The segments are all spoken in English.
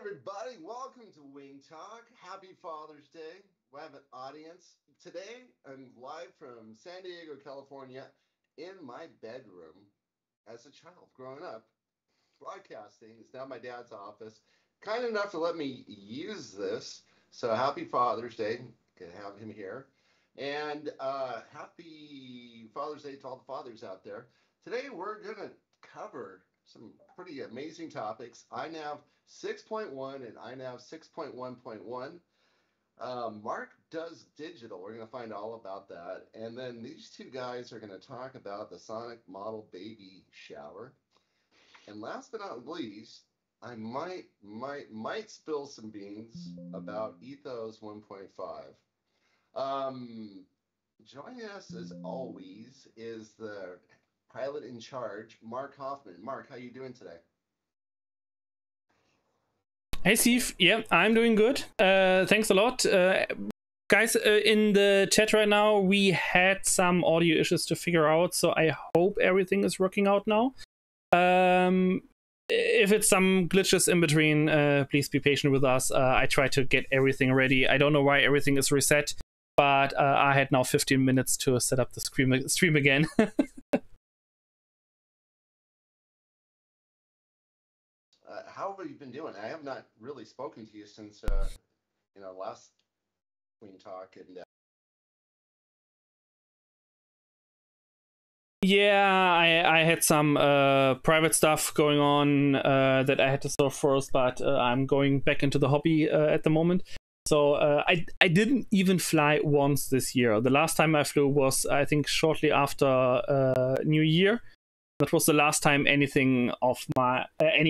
everybody, welcome to Wing Talk. Happy Father's Day. We have an audience. Today, I'm live from San Diego, California, in my bedroom as a child growing up. Broadcasting is now my dad's office. Kind enough to let me use this. So happy Father's Day. Can have him here. And happy Father's Day to all the fathers out there. Today, we're going to cover some pretty amazing topics. INAV 6.1 and INAV 6.1.1. Marc does digital. We're going to find all about that. And then these two guys are going to talk about the Sonic model baby shower. And last but not least, I might spill some beans about Ethos 1.5. Joining us as always is the pilot in charge, Marc Hoffman. Marc, how you doing today? Hey Steve, yeah, I'm doing good. Thanks a lot. Guys, in the chat right now, we had some audio issues to figure out, so I hope everything is working out now. If it's some glitches in between, please be patient with us. I tried to get everything ready. I don't know why everything is reset, but I had now 15 minutes to set up the stream again. How have you been doing? I have not really spoken to you since last Queen Talk, and yeah, I had some private stuff going on that I had to solve first, but I'm going back into the hobby at the moment. So I didn't even fly once this year. The last time I flew was, I think, shortly after New Year. That was the last time any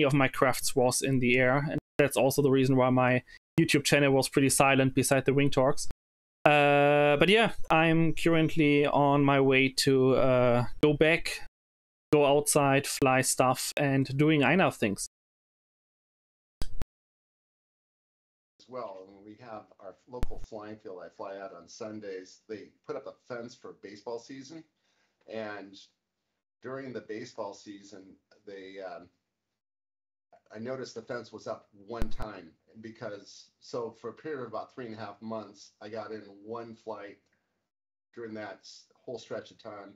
of my crafts was in the air, and that's also the reason why my YouTube channel was pretty silent beside the Wing Talks. But yeah, I'm currently on my way to go back, go outside, fly stuff, and doing INAV things. As well, we have our local flying field I fly out on Sundays. They put up a fence for baseball season, and during the baseball season, I noticed the fence was up one time so for a period of about 3.5 months, I got in one flight during that whole stretch of time.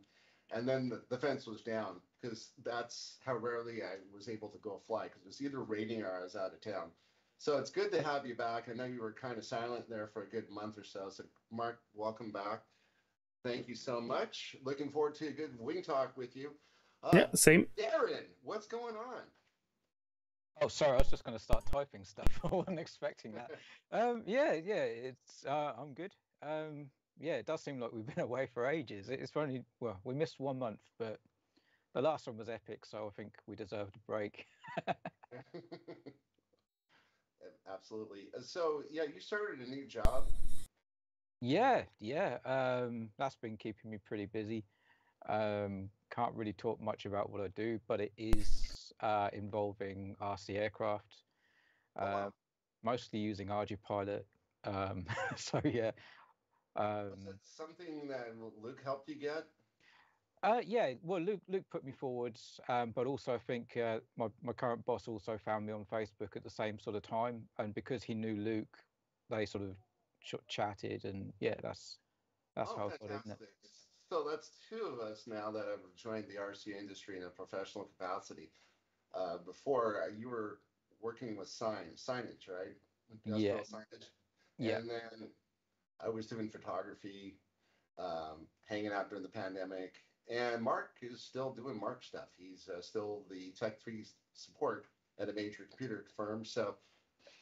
And then the fence was down because that's how rarely I was able to go fly because it was either raining or I was out of town. So it's good to have you back. I know you were kind of silent there for a good month or so. So Marc, welcome back. Thank you so much. Looking forward to a good Wing Talk with you. Yeah, same. Darren, what's going on? Oh, sorry, I was just going to start typing stuff. I wasn't expecting that. It's I'm good. Yeah, it does seem like we've been away for ages. It's only, well, we missed 1 month, but the last one was epic, so I think we deserved a break. Absolutely. So, yeah, you started a new job. Yeah. That's been keeping me pretty busy. Can't really talk much about what I do, but it is involving RC aircraft, mostly using ArduPilot. So yeah. Was that something that Luke helped you get? Yeah, well, Luke put me forwards, but also I think my current boss also found me on Facebook at the same sort of time, and because he knew Luke, they sort of chatted, and yeah, that's how I got in it. So that's two of us now that have joined the RC industry in a professional capacity. Before you were working with signage, right? Industrial signage. Yeah. And then I was doing photography, hanging out during the pandemic. And Marc is still doing Marc stuff. He's still the Tech 3 support at a major computer firm. So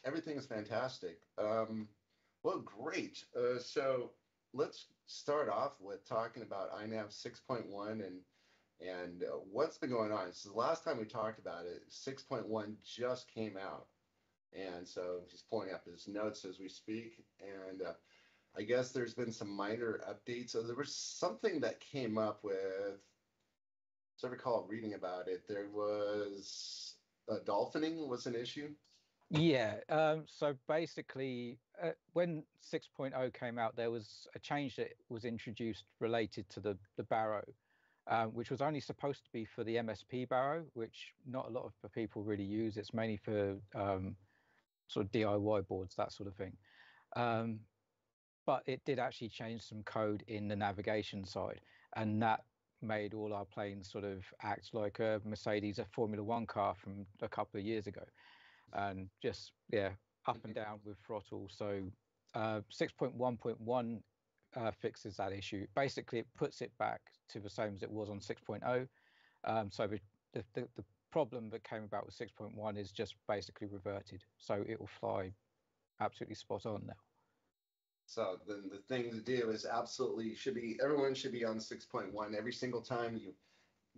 everything is fantastic. Well, great. So let's start off with talking about INAV 6.1 and what's been going on. So the last time we talked about it, 6.1 just came out. And so he's pulling up his notes as we speak. And I guess there's been some minor updates. So there was something that came up with, so I recall reading about it. There was dolphining was an issue. Yeah, so basically, when 6.0 came out, there was a change that was introduced related to the barrow, which was only supposed to be for the MSP barrow, which not a lot of people really use. It's mainly for sort of DIY boards, that sort of thing. But it did actually change some code in the navigation side, and that made all our planes sort of act like a Mercedes, a Formula One car from a couple of years ago, and just up and down with throttle. So 6.1.1 fixes that issue. Basically, it puts it back to the same as it was on 6.0. So the problem that came about with 6.1 is just basically reverted. So it will fly absolutely spot on now. So then the thing to do is everyone should be on 6.1 every single time you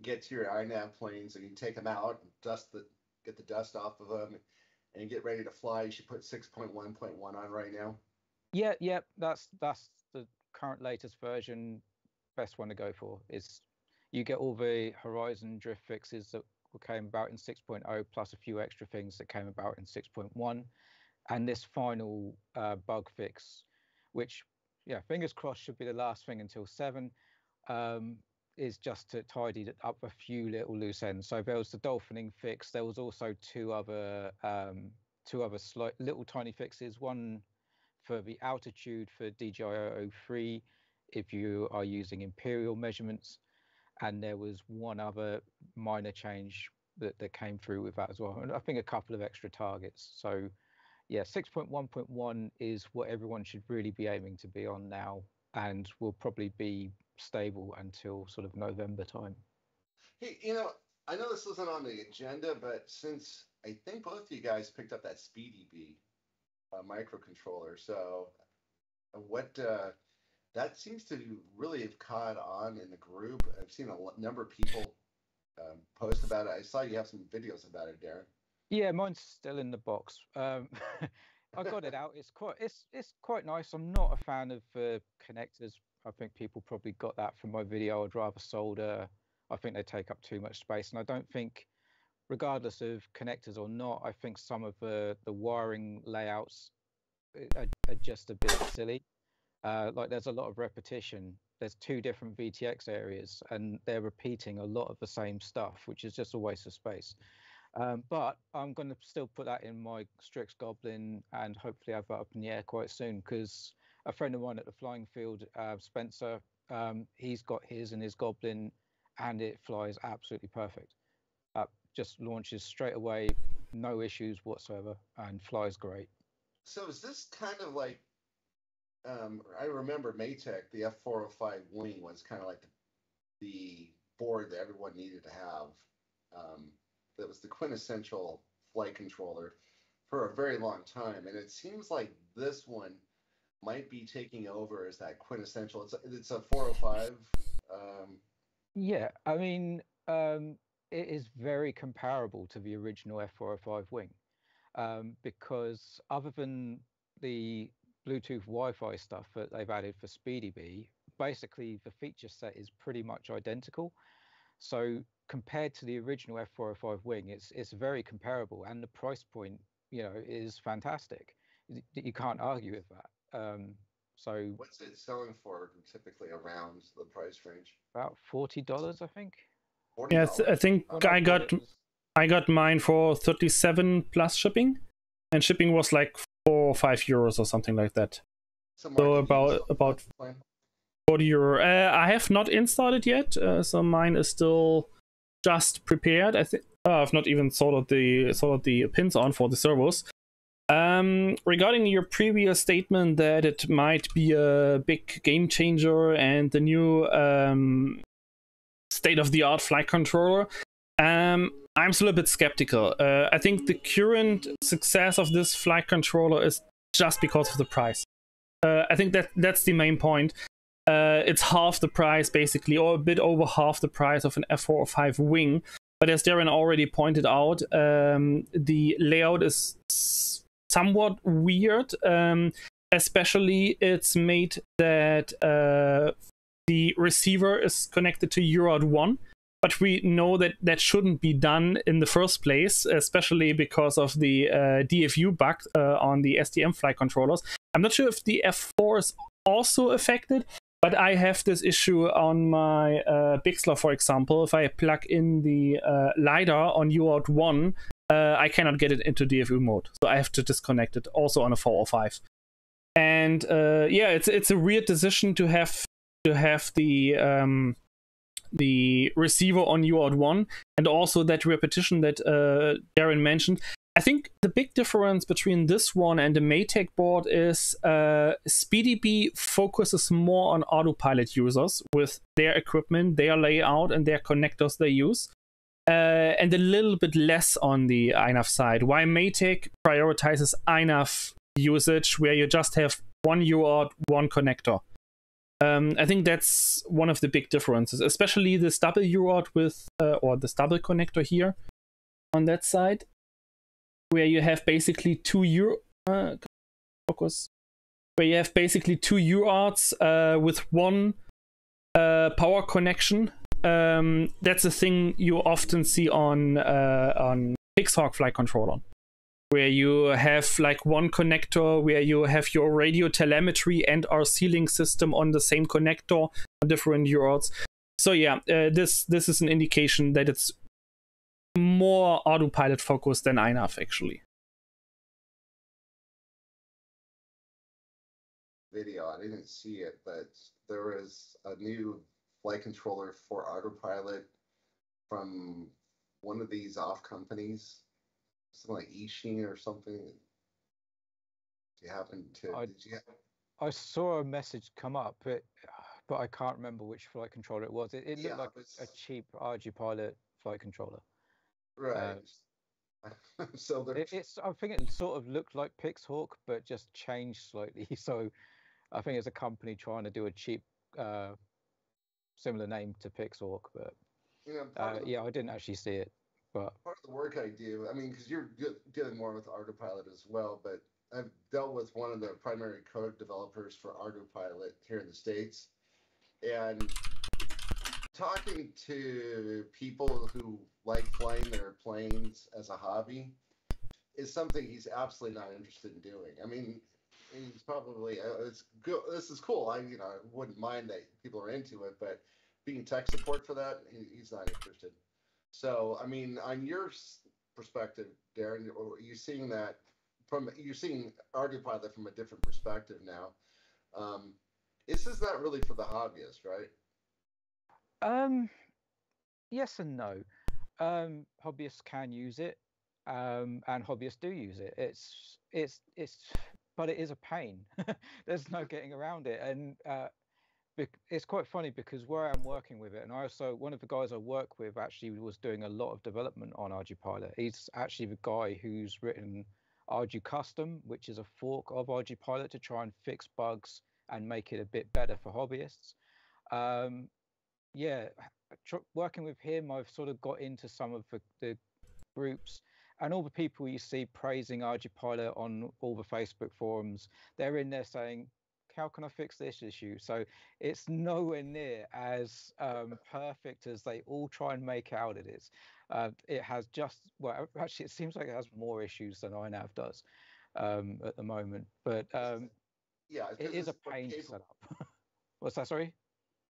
get to your INAV planes and you take them out and get the dust off of them and get ready to fly. You should put 6.1.1 on right now. Yeah, that's the current latest version. Best one to go for is you get all the Horizon drift fixes that came about in 6.0 plus a few extra things that came about in 6.1, and this final bug fix, which fingers crossed should be the last thing until 7, is just to tidy up a few little loose ends. So there was the dolphining fix. There was also two other slight little tiny fixes. One for the altitude for DJI 03 if you are using imperial measurements, and there was one other minor change that came through with that as well, and I think a couple of extra targets. So 6.1.1 is what everyone should really be aiming to be on now, and will probably be stable until sort of November time. Hey, I know this wasn't on the agenda, but since I think both of you guys picked up that SpeedyBee microcontroller, so that seems to really have caught on in the group. I've seen a number of people post about it. I saw you have some videos about it, Darren. Yeah, mine's still in the box. I got it out. It's quite nice. I'm not a fan of connectors. I think people probably got that from my video. I'd rather solder. I think they take up too much space, and I don't think, regardless of connectors or not, I think some of the wiring layouts are just a bit silly. Like there's a lot of repetition. There's 2 different VTX areas, and they're repeating a lot of the same stuff, which is just a waste of space. But I'm going to still put that in my Strix Goblin and hopefully have that up in the air quite soon, because a friend of mine at the flying field, Spencer, he's got his in his Goblin and it flies absolutely perfect. Just launches straight away, no issues whatsoever, and flies great. So is this kind of like, I remember Maytech, the F405 wing was kind of like the board that everyone needed to have. That was the quintessential flight controller for a very long time, and it seems like this one might be taking over as that quintessential. It's a 405. Yeah, I mean, it is very comparable to the original F405 wing, because other than the Bluetooth Wi-Fi stuff that they've added for SpeedyBee, basically the feature set is pretty much identical. So compared to the original F405 wing, it's very comparable, and the price point, is fantastic. You can't argue with that. So what's it selling for typically around the price range? About $40, I think. $40? Yeah, I think I got mine for 37 plus shipping, and shipping was like 4 or 5 euros or something like that. So about €40. I have not installed it yet, so mine is still just prepared. I think I've not even soldered the pins on for the servos. Regarding your previous statement that it might be a big game changer and the new state-of-the-art flight controller, I'm still a bit skeptical. I think the current success of this flight controller is just because of the price. I think that's the main point. It's half the price, basically, or a bit over half the price of an F405 wing. But as Darren already pointed out, the layout is somewhat weird. Especially, it's made that the receiver is connected to UART 1. But we know that that shouldn't be done in the first place, especially because of the DFU bug on the STM flight controllers. I'm not sure if the F4 is also affected, but I have this issue on my Bixler, for example. If I plug in the LiDAR on UART 1, I cannot get it into DFU mode. So I have to disconnect it also on a 405. And yeah, it's a weird decision to have the receiver on UART 1, and also that repetition that Darren mentioned. I think the big difference between this one and the Maytag board is SpeedyB focuses more on autopilot users with their equipment, their layout, and their connectors they use, and a little bit less on the INAV side. While Maytag prioritizes INAV usage, where you just have one UART, one connector. I think that's one of the big differences, especially this double UART with, or this double connector here on that side, where you have basically two UARTs with one power connection. That's a thing you often see on Pixhawk flight controller, where you have like one connector where you have your radio telemetry and RC link system on the same connector on different UARTs. So yeah, this is an indication that it's more autopilot focused than INAV actually. Video, I didn't see it, but there was a new flight controller for autopilot from one of these off companies, something like Ishin or something. Do you happen to? I saw a message come up, but I can't remember which flight controller it was. It looked like a cheap RG-Pilot flight controller. Right. So I think it sort of looked like Pixhawk, but just changed slightly. So I think it's a company trying to do a cheap, similar name to Pixhawk, but yeah, I didn't actually see it. But part of the work I do, I mean, because you're dealing more with autopilot as well, but I've dealt with one of the primary code developers for autopilot here in the States, and talking to people who like flying their planes as a hobby is something he's absolutely not interested in doing. I mean, he's probably it's good. This is cool. I wouldn't mind that people are into it, but being tech support for that, he's not interested. So I mean, on your perspective, Darren, you're seeing that you're seeing autopilot from a different perspective now. This is not really for the hobbyist, right? Yes and no. Hobbyists can use it, and hobbyists do use it. But it is a pain. There's no getting around it, and it's quite funny because where I'm working with it, and one of the guys I work with actually was doing a lot of development on RG-Pilot. He's actually the guy who's written RG Custom, which is a fork of RG-Pilot to try and fix bugs and make it a bit better for hobbyists. Yeah, working with him, I've sort of got into some of the groups, and all the people you see praising RG-Pilot on all the Facebook forums, they're in there saying, how can I fix this issue? So it's nowhere near as perfect as they all try and make out it is. It has well, actually, it seems like it has more issues than INAV does at the moment. But yeah, it is a pain to set up. What's that, sorry?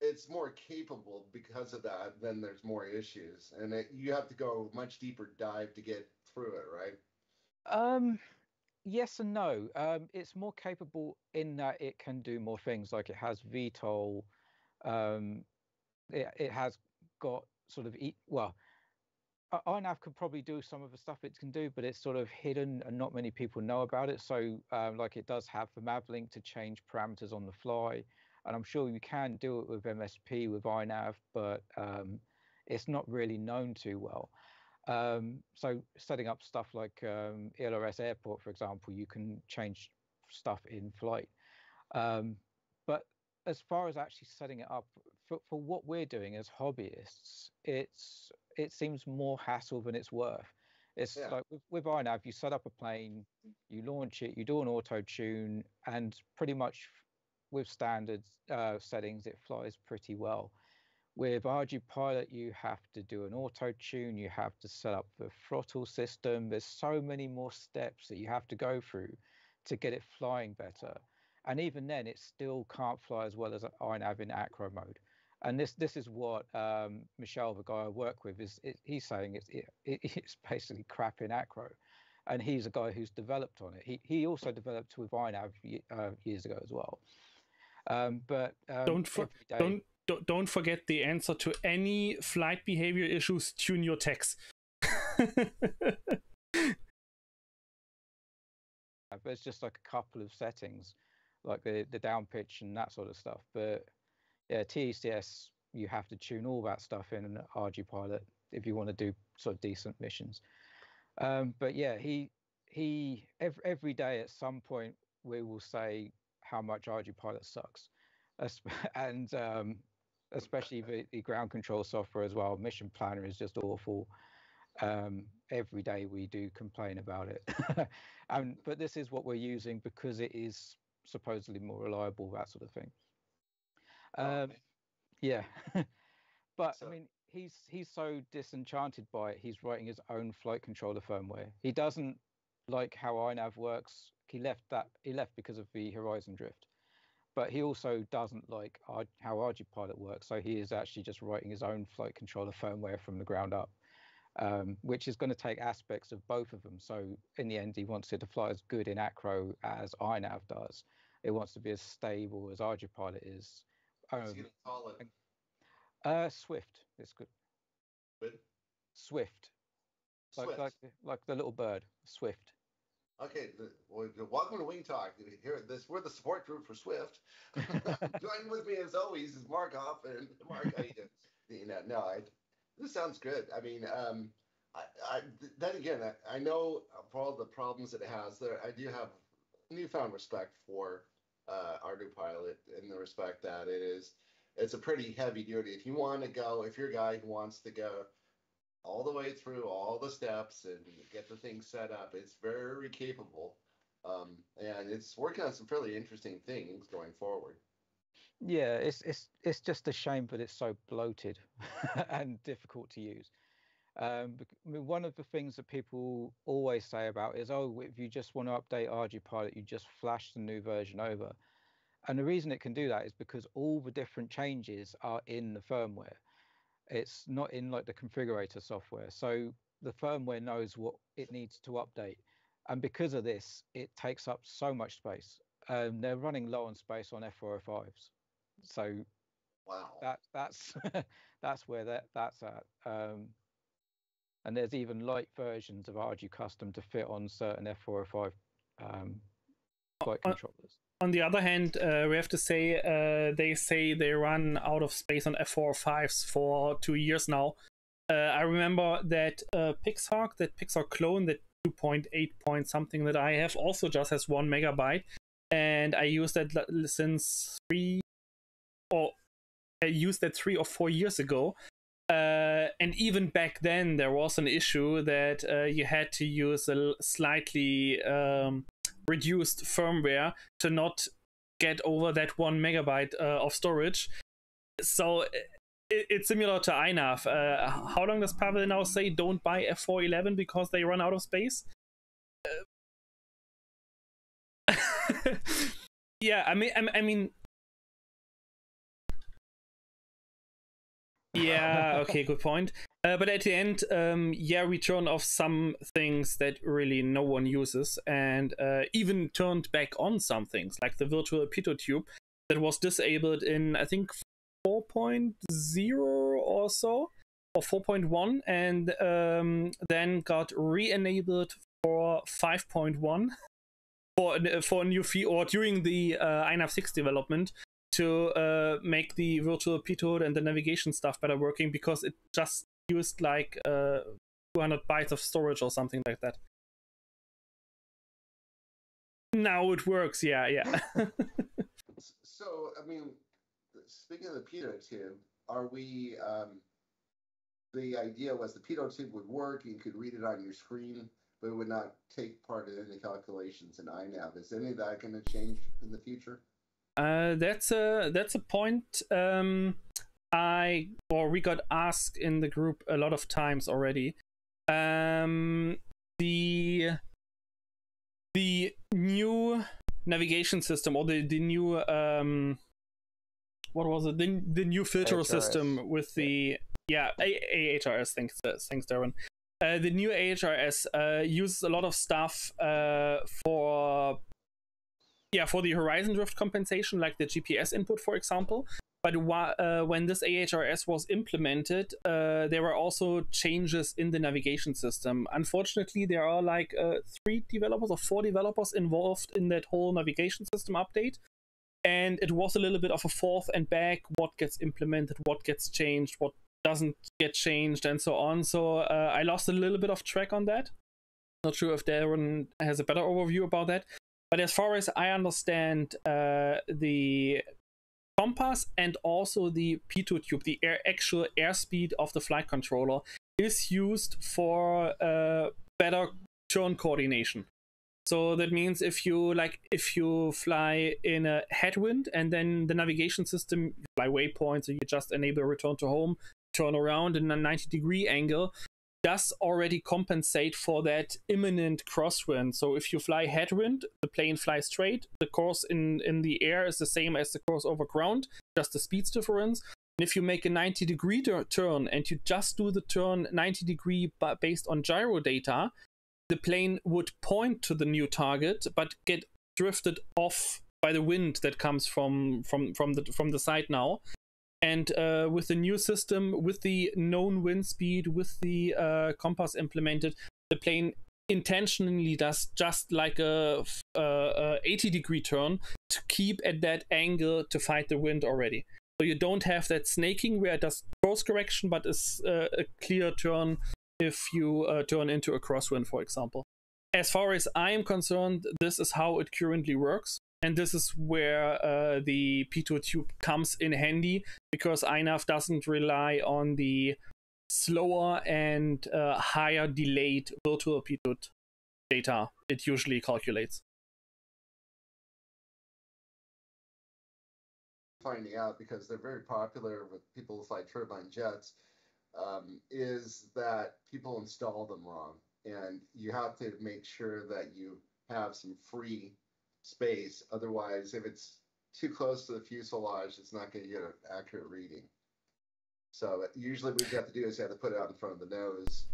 It's more capable because of that. Then there's more issues, and you have to go much deeper dive to get through it, right? Yes and no. It's more capable in that it can do more things. Like it has VTOL. It has got sort of well, INAV could probably do some of the stuff it can do, but it's sort of hidden and not many people know about it. So like it does have the mavlink to change parameters on the fly, and I'm sure you can do it with MSP with INAV, but it's not really known too well. So setting up stuff like ELRS Airport, for example, you can change stuff in flight. But as far as actually setting it up for what we're doing as hobbyists, it seems more hassle than it's worth. It's like with INAV, you set up a plane, you launch it, you do an auto tune, and pretty much with standard settings, it flies pretty well. With RG-Pilot, you have to do an auto tune, you have to set up the throttle system. There's so many more steps that you have to go through to get it flying better. And even then, it still can't fly as well as INAV in acro mode. And this is what Michel, the guy I work with, he's saying it's basically crap in acro, and he's a guy who's developed on it. He also developed with INAV years ago as well. Don't forget the answer to any flight behavior issues. Tune your text. There's just like a couple of settings, like the down pitch and that sort of stuff. But yeah, TECS, you have to tune all that stuff in an RG Pilot if you want to do sort of decent missions. But yeah, he every day at some point we will say how much RG Pilot sucks, and especially the ground control software as well. Mission Planner is just awful. Every day we do complain about it. But this is what we're using because it is supposedly more reliable, that sort of thing. Yeah. But I mean, he's so disenchanted by it, he's writing his own flight controller firmware. He doesn't like how INAV works. He left because of the Horizon drift. But he also doesn't like how RG Pilot works, so he is actually just writing his own flight controller firmware from the ground up, which is going to take aspects of both of them. So in the end, he wants it to fly as good in acro as INAV does. It wants to be as stable as RG Pilot is. What's he gonna call it? Swift. It's good. Good? Swift. Like the little bird. Swift. Okay, welcome to Wing Talk. We're the support group for Swift. Joining with me as always is Marc and Marc, how you doing? This sounds good. I mean, then again, I know for all the problems that it has there, I do have newfound respect for our new pilot in the respect that it's a pretty heavy duty. If you want to go, if you're a guy who wants to go all the way through all the steps and get the thing set up, it's very capable. And it's working on some fairly interesting things going forward. Yeah, it's just a shame that it's so bloated and difficult to use. I mean, one of the things that people always say about is, oh, if you just want to update RG Pilot, you just flash the new version over. And the reason it can do that is because all the different changes are in the firmware. It's not in like the configurator software. So the firmware knows what it needs to update. And because of this, it takes up so much space. They're running low on space on F405s. So wow, that's that's where that's at. And there's even light versions of RG Custom to fit on certain F405 flight controllers. On the other hand, we have to say they say they run out of space on F405s for 2 years now. I remember that Pixar clone, that 2.8 point something that I have, also just has 1 megabyte, and I used that since 3 or 4 years ago. And even back then, there was an issue that you had to use a slightly reduced firmware to not get over that 1 megabyte of storage. So it's similar to INAV. How long does Pavel now say don't buy F411 because they run out of space? Yeah, I mean. Yeah, okay, good point. But at the end, we turned off some things that really no one uses, and even turned back on some things, like the virtual pitot tube that was disabled in, I think, 4.0 or so, or 4.1, and then got re-enabled for 5.1 for a new fee, or during the INAV 6 development, to make the virtual pitot and the navigation stuff better working, because it just used like 200 bytes of storage or something like that. Now it works, yeah. So, I mean, speaking of the pitot tube, are we, the idea was the pitot tube would work, you could read it on your screen, but it would not take part in any calculations in INAV. Is any of that going to change in the future? That's a point we got asked in the group a lot of times already. The new navigation system, or the new what was it? The new filter AHRS. system with the AHRS. Thanks, Darren. The new AHRS uses a lot of stuff for the horizon drift compensation, like the GPS input, for example. But when this AHRS was implemented, there were also changes in the navigation system. Unfortunately, there are like 3 developers or 4 developers involved in that whole navigation system update. And it was a little bit of a forth and back, what gets implemented, what gets changed, what doesn't get changed, and so on. So I lost a little bit of track on that. Not sure if Darren has a better overview about that. But as far as I understand, the compass and also the pitot tube, the actual airspeed of the flight controller, is used for better turn coordination. So that means if you fly in a headwind and then the navigation system, you fly waypoints, so you just enable return to home, turn around in a 90-degree angle, does already compensate for that imminent crosswind. So if you fly headwind, the plane flies straight. The course in the air is the same as the course over ground, just the speeds difference. And if you make a 90-degree turn and you just do the turn 90-degree based on gyro data, the plane would point to the new target but get drifted off by the wind that comes from the side now. And with the new system, with the known wind speed, with the compass implemented, the plane intentionally does just like a 80-degree turn to keep at that angle to fight the wind already. So you don't have that snaking where it does course correction, but is a clear turn if you turn into a crosswind, for example. As far as I am concerned, this is how it currently works. And this is where the pitot tube comes in handy, because INAV doesn't rely on the slower and higher delayed virtual pitot data it usually calculates. Finding out, because they're very popular with people who fly turbine jets, is that people install them wrong. And you have to make sure that you have some free space. Otherwise, if it's too close to the fuselage, it's not going to get an accurate reading. So usually what you have to do is you have to put it out in front of the nose,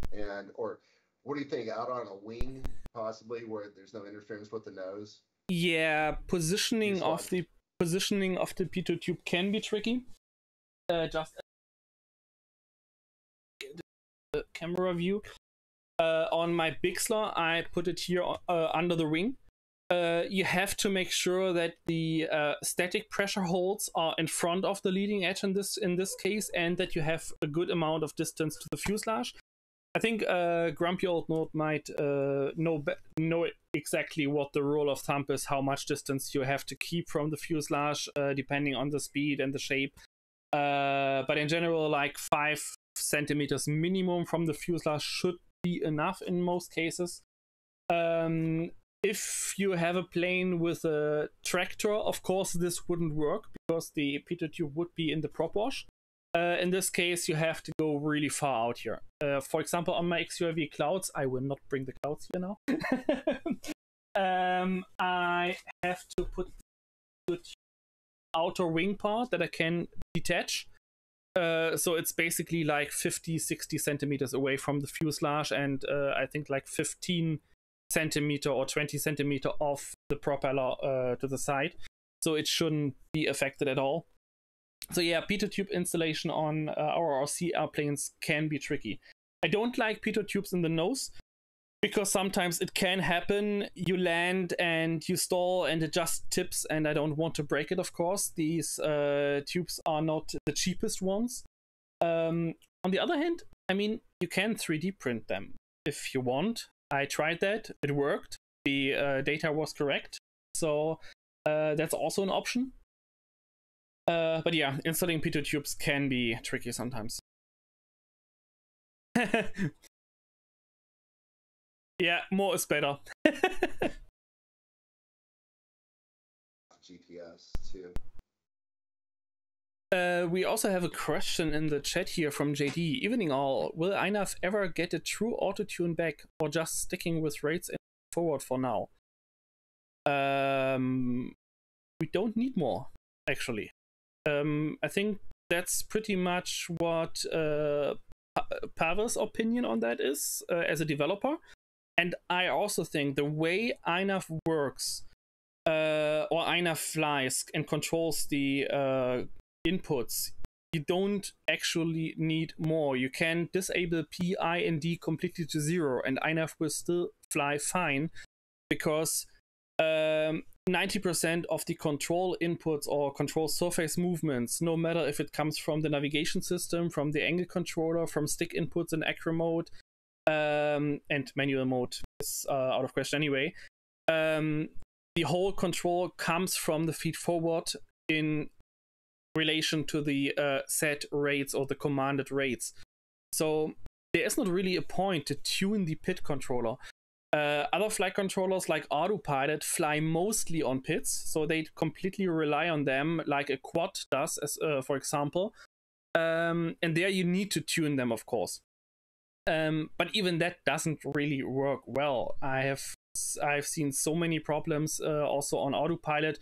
or what do you think, out on a wing possibly, where there's no interference with the nose? Yeah, positioning of the pitot tube can be tricky. Just the camera view. On my Bixler, I put it here under the wing. You have to make sure that the static pressure holes are in front of the leading edge in this case, and that you have a good amount of distance to the fuselage. I think Grumpy Old Node might know exactly what the rule of thumb is, how much distance you have to keep from the fuselage, depending on the speed and the shape. But in general, like 5 centimeters minimum from the fuselage should be enough in most cases. If you have a plane with a tractor, of course this wouldn't work, because the pitot tube would be in the prop wash. In this case, you have to go really far out here. For example, on my XUAV Clouds, I will not bring the Clouds here now. I have to put the outer wing part that I can detach. So it's basically like 50-60 centimeters away from the fuselage, and I think like 15 centimeter or 20 centimeter off the propeller to the side. So it shouldn't be affected at all. So yeah, pitot tube installation on RRC airplanes can be tricky. I don't like pitot tubes in the nose, because sometimes it can happen. You land and you stall and it just tips, and I don't want to break it, of course. These tubes are not the cheapest ones. On the other hand, I mean, you can 3D print them if you want. I tried that, it worked. The data was correct. So that's also an option. But yeah, installing pitot tubes can be tricky sometimes. Yeah, more is better. GPS too. We also have a question in the chat here from JD. Evening all. Will INAV ever get a true auto-tune back, or just sticking with rates and forward for now? We don't need more, actually. I think that's pretty much what Pavel's opinion on that is as a developer. And I also think the way INAV works, or INAV flies and controls the inputs, you don't actually need more. You can disable P, I, and D completely to 0, and INAV will still fly fine, because 90% of the control inputs or control surface movements, no matter if it comes from the navigation system, from the angle controller, from stick inputs in acro mode, and manual mode is out of question anyway, the whole control comes from the feed forward in relation to the set rates or the commanded rates. So there is not really a point to tune the PID controller. Other flight controllers like Autopilot fly mostly on PIDs, so they completely rely on them like a quad does, as for example. And there you need to tune them, of course. But even that doesn't really work well. I've seen so many problems also on Autopilot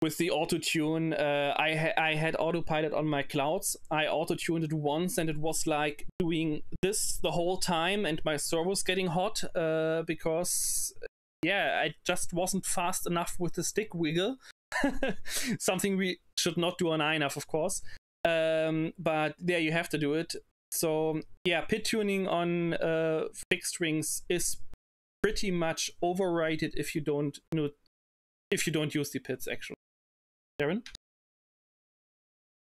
with the auto-tune. I had Autopilot on my clouds. I auto-tuned it once and it was like doing this the whole time, and my servo's getting hot because I just wasn't fast enough with the stick wiggle. Something we should not do on INAV, of course. But there you have to do it. So yeah, PID tuning on fixed wings is pretty much overrated if you don't use the PIDs actually. Darren?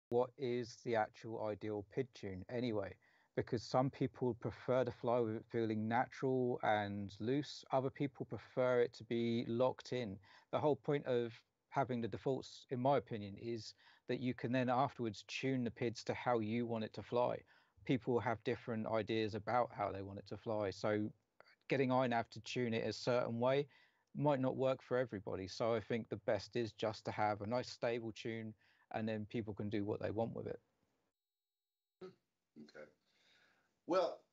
What is the actual ideal PID tune anyway? Because some people prefer to fly with it feeling natural and loose. Other people prefer it to be locked in. The whole point of having the defaults, in my opinion, is that you can then afterwards tune the PIDs to how you want it to fly. People have different ideas about how they want it to fly. So getting INAV to tune it a certain way might not work for everybody. So I think the best is just to have a nice stable tune, and then people can do what they want with it. Okay. Well,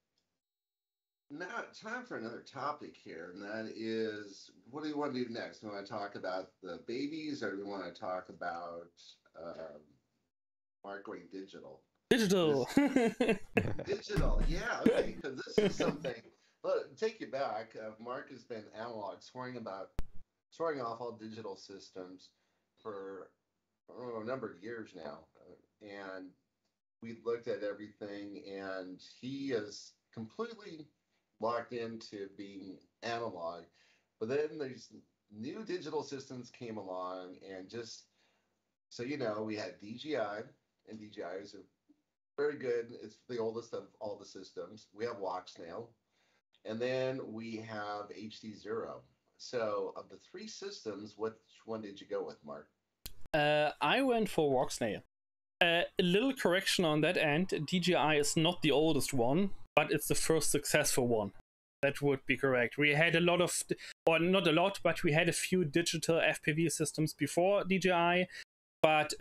now time for another topic here, and that is, what do you want to do next? Do you want to talk about the babies, or do you want to talk about Marc going digital? Digital. Digital, yeah, okay, because this is something. Look, take you back. Marc has been analog, swearing off all digital systems for a number of years now, and we looked at everything, and he is completely locked into being analog. But then there's new digital systems came along, and just so you know, we had DJI, and DJI is very good. It's the oldest of all the systems. We have Walksnail, and then we have HD0. So of the three systems, which one did you go with, Marc? I went for Walksnail. A little correction on that end. DJI is not the oldest one, but it's the first successful one. That would be correct. We had a lot of, or not a lot, but we had a few digital FPV systems before DJI. But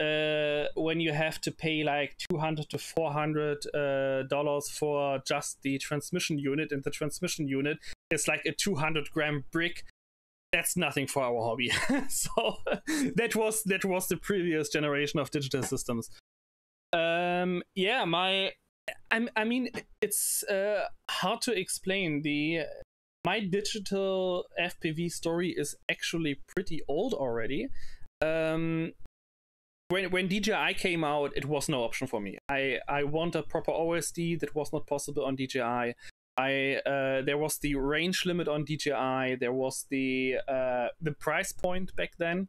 when you have to pay like $200 to $400 for just the transmission unit, and the transmission unit is like a 200-gram brick, that's nothing for our hobby. So that was the previous generation of digital systems. I mean, it's hard to explain. My digital FPV story is actually pretty old already. When DJI came out, it was no option for me. I want a proper OSD. That was not possible on DJI. There was the range limit on DJI. There was the price point back then.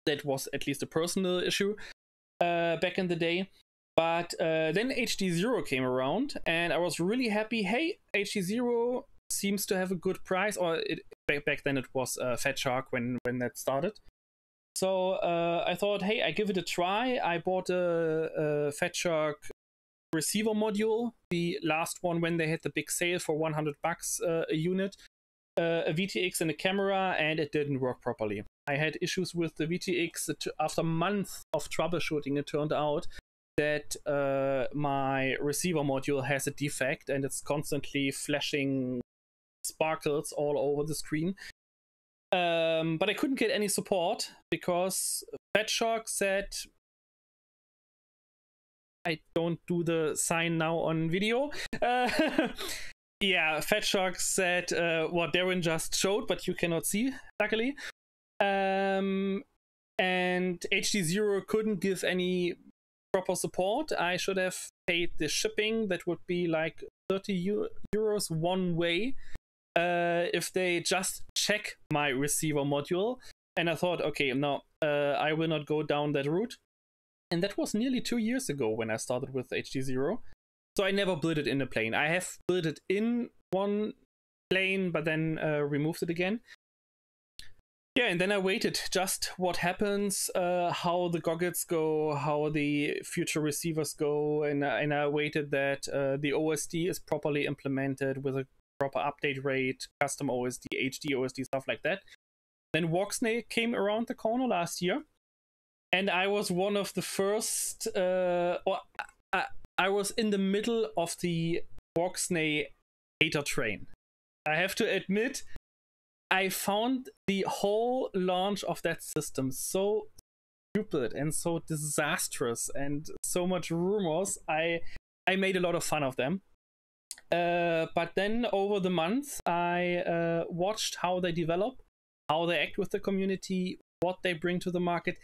That was at least a personal issue back in the day. But then HD0 came around, and I was really happy. Hey, HD0 seems to have a good price. Or back then it was Fat Shark when that started. So I thought, hey, I give it a try. I bought a Fat Shark receiver module, the last one when they had the big sale for $100 a unit, a VTX and a camera, and it didn't work properly. I had issues with the VTX. After months of troubleshooting, it turned out that my receiver module has a defect, and it's constantly flashing sparkles all over the screen. But I couldn't get any support because Fat Shark said I don't do the sign now on video. Yeah, Fatshark said what Darren just showed, but you cannot see, luckily. And HD0 couldn't give any proper support. I should have paid the shipping. That would be like 30 euros one way if they just check my receiver module. And I thought, okay, no, I will not go down that route. And that was nearly 2 years ago when I started with HD0. So I never built it in a plane. I have built it in one plane, but then removed it again. Yeah, and then I waited just what happens, how the goggles go, how the future receivers go, and I waited that the OSD is properly implemented with a proper update rate, custom OSD, HD OSD, stuff like that. Then Walksnail came around the corner last year, and I was one of the first, I was in the middle of the Walksnail hater train. I have to admit, I found the whole launch of that system so stupid and so disastrous and so much rumors. I made a lot of fun of them. But then over the months, I watched how they develop, how they act with the community, what they bring to the market.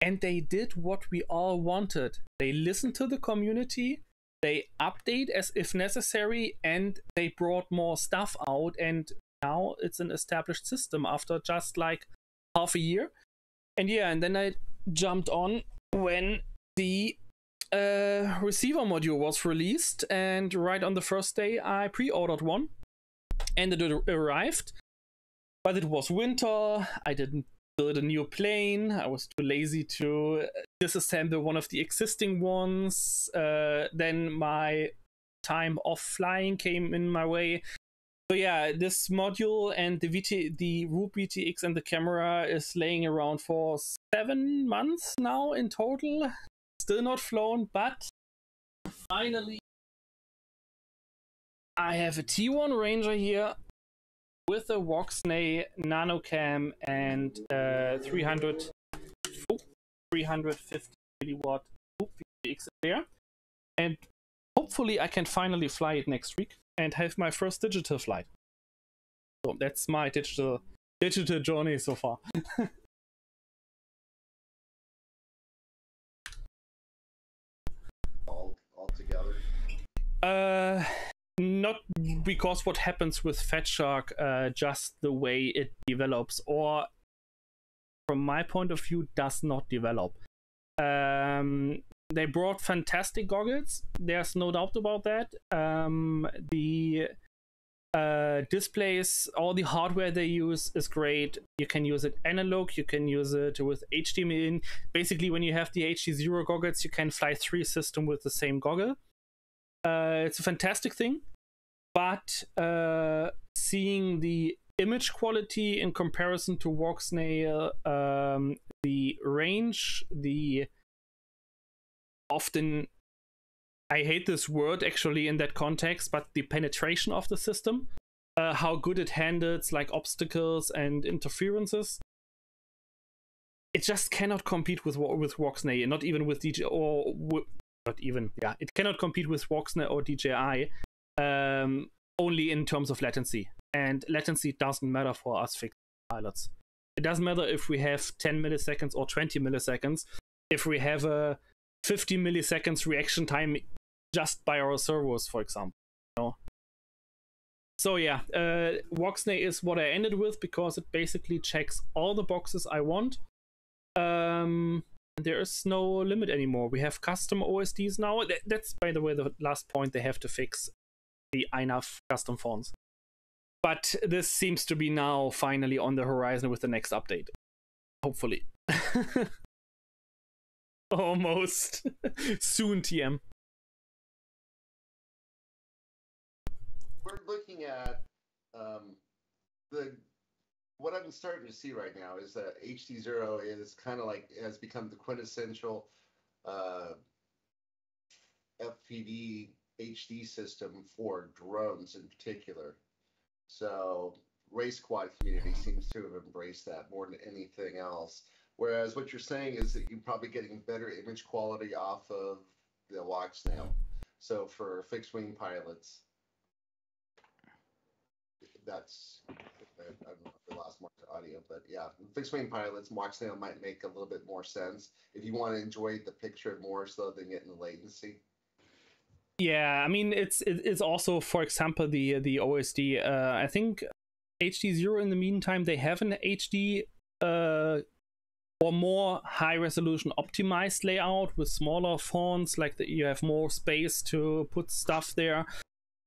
And they did what we all wanted. They listened to the community, they update as if necessary, and they brought more stuff out. And now it's an established system after just like half a year. And yeah, and then I jumped on when the receiver module was released. And right on the first day, I pre-ordered one. And it arrived. But it was winter. I didn't build a new plane. I was too lazy to disassemble one of the existing ones. Then my time off flying came in my way. So yeah, this module and the Root VTX and the camera is laying around for 7 months now in total. Still not flown, but finally I have a T1 Ranger here with a Walksnail nano cam and 350 milliwatt VTX there. And hopefully I can finally fly it next week and have my first digital flight. So that's my digital journey so far. all together? Not because what happens with Fatshark, just the way it develops, or from my point of view, does not develop. They brought fantastic goggles. There's no doubt about that. The displays, all the hardware they use is great. You can use it analog, you can use it with HDMI in. Basically, when you have the HD0 goggles, you can fly 3 systems with the same goggle. It's a fantastic thing, but seeing the image quality in comparison to Walksnail, the range, the often, I hate this word actually in that context, but the penetration of the system, how good it handles like obstacles and interferences, it just cannot compete with Walksnail, not even with DJ or not even, yeah, it cannot compete with Walksnail or DJI, only in terms of latency. And latency doesn't matter for us fixed pilots. It doesn't matter if we have 10 milliseconds or 20 milliseconds. If we have a 50 milliseconds reaction time just by our servos, for example. You know? So yeah, Walksnail is what I ended with because it basically checks all the boxes I want. There is no limit anymore. We have custom OSDs now. That's, by the way, the last point. They have to fix the INAV custom fonts. But this seems to be now finally on the horizon with the next update. Hopefully. Almost. Soon, TM. We're looking at what I'm starting to see right now is that HD0 is kind of like has become the quintessential FPV HD system for drones in particular. So race quad community seems to have embraced that more than anything else. Whereas what you're saying is that you're probably getting better image quality off of the Walksnail. So for fixed wing pilots, that's, I don't know if we lost Mark's audio, but yeah, fixed wing pilots, Walksnail might make a little bit more sense if you want to enjoy the picture more so than getting the latency. Yeah, I mean it's also, for example, the OSD. I think HD0 in the meantime they have an HD or more high resolution optimized layout with smaller fonts, like you have more space to put stuff there.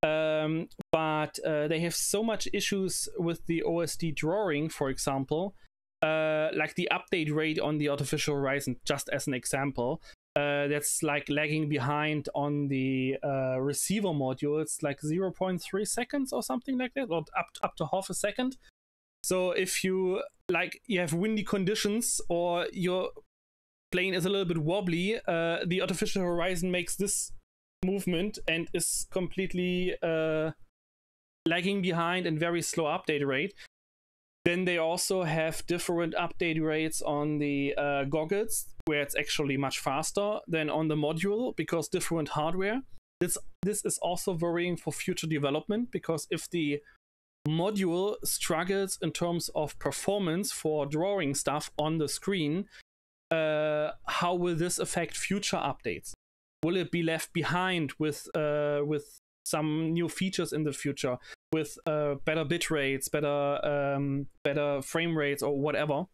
But they have so much issues with the OSD drawing, for example, like the update rate on the artificial horizon, just as an example. That's like lagging behind on the receiver module. It's like 0.3 seconds or something like that, or up to half a second. So if you have windy conditions or your plane is a little bit wobbly, the artificial horizon makes this movement and is completely lagging behind and very slow update rate. Then they also have different update rates on the goggles, where it's actually much faster than on the module because different hardware. This is also worrying for future development, because if the module struggles in terms of performance for drawing stuff on the screen, how will this affect future updates? Will it be left behind with some new features in the future, with better bit rates, better frame rates, or whatever?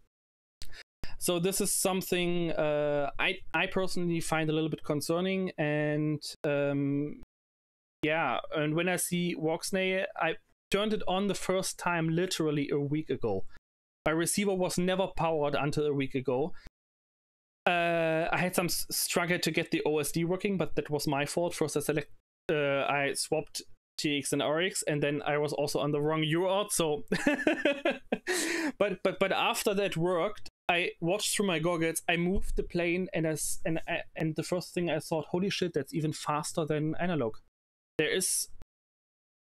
So this is something I personally find a little bit concerning. And yeah, and when I see Walksnail, I turned it on the first time literally a week ago. My receiver was never powered until a week ago. I had some struggle to get the OSD working, but that was my fault. First I swapped TX and RX, and then I was also on the wrong UART. So, but after that worked, I watched through my goggles. I moved the plane, and the first thing I thought, holy shit, that's even faster than analog.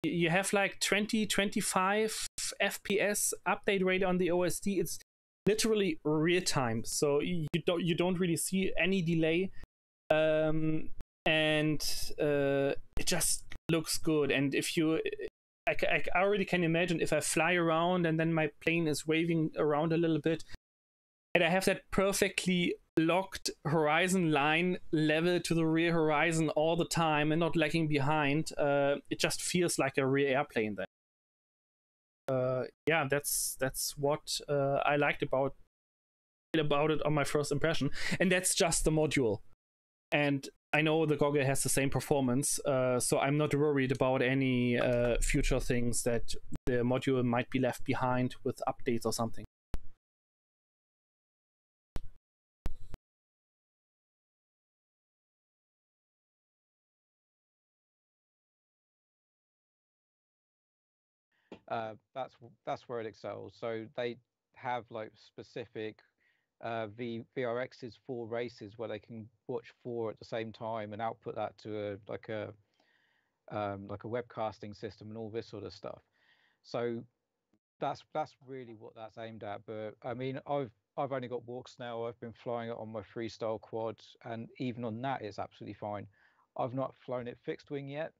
You have like 20-25 FPS update rate on the OSD. It's literally real time, so you don't really see any delay, and it just looks good. And if I already can imagine if I fly around and then my plane is waving around a little bit, and I have that perfectly locked horizon line level to the rear horizon all the time and not lagging behind, it just feels like a real airplane then. Yeah, that's what I liked about it on my first impression, and that's just the module. And I know the goggle has the same performance, so I'm not worried about any future things that the module might be left behind with updates or something. That's where it excels. So they have like specific VRXs for races where they can watch 4 at the same time and output that to a webcasting system and all this sort of stuff. So that's really what that's aimed at. But I mean, I've only got Walksnail. I've been flying it on my freestyle quad, and even on that, it's absolutely fine. I've not flown it fixed wing yet,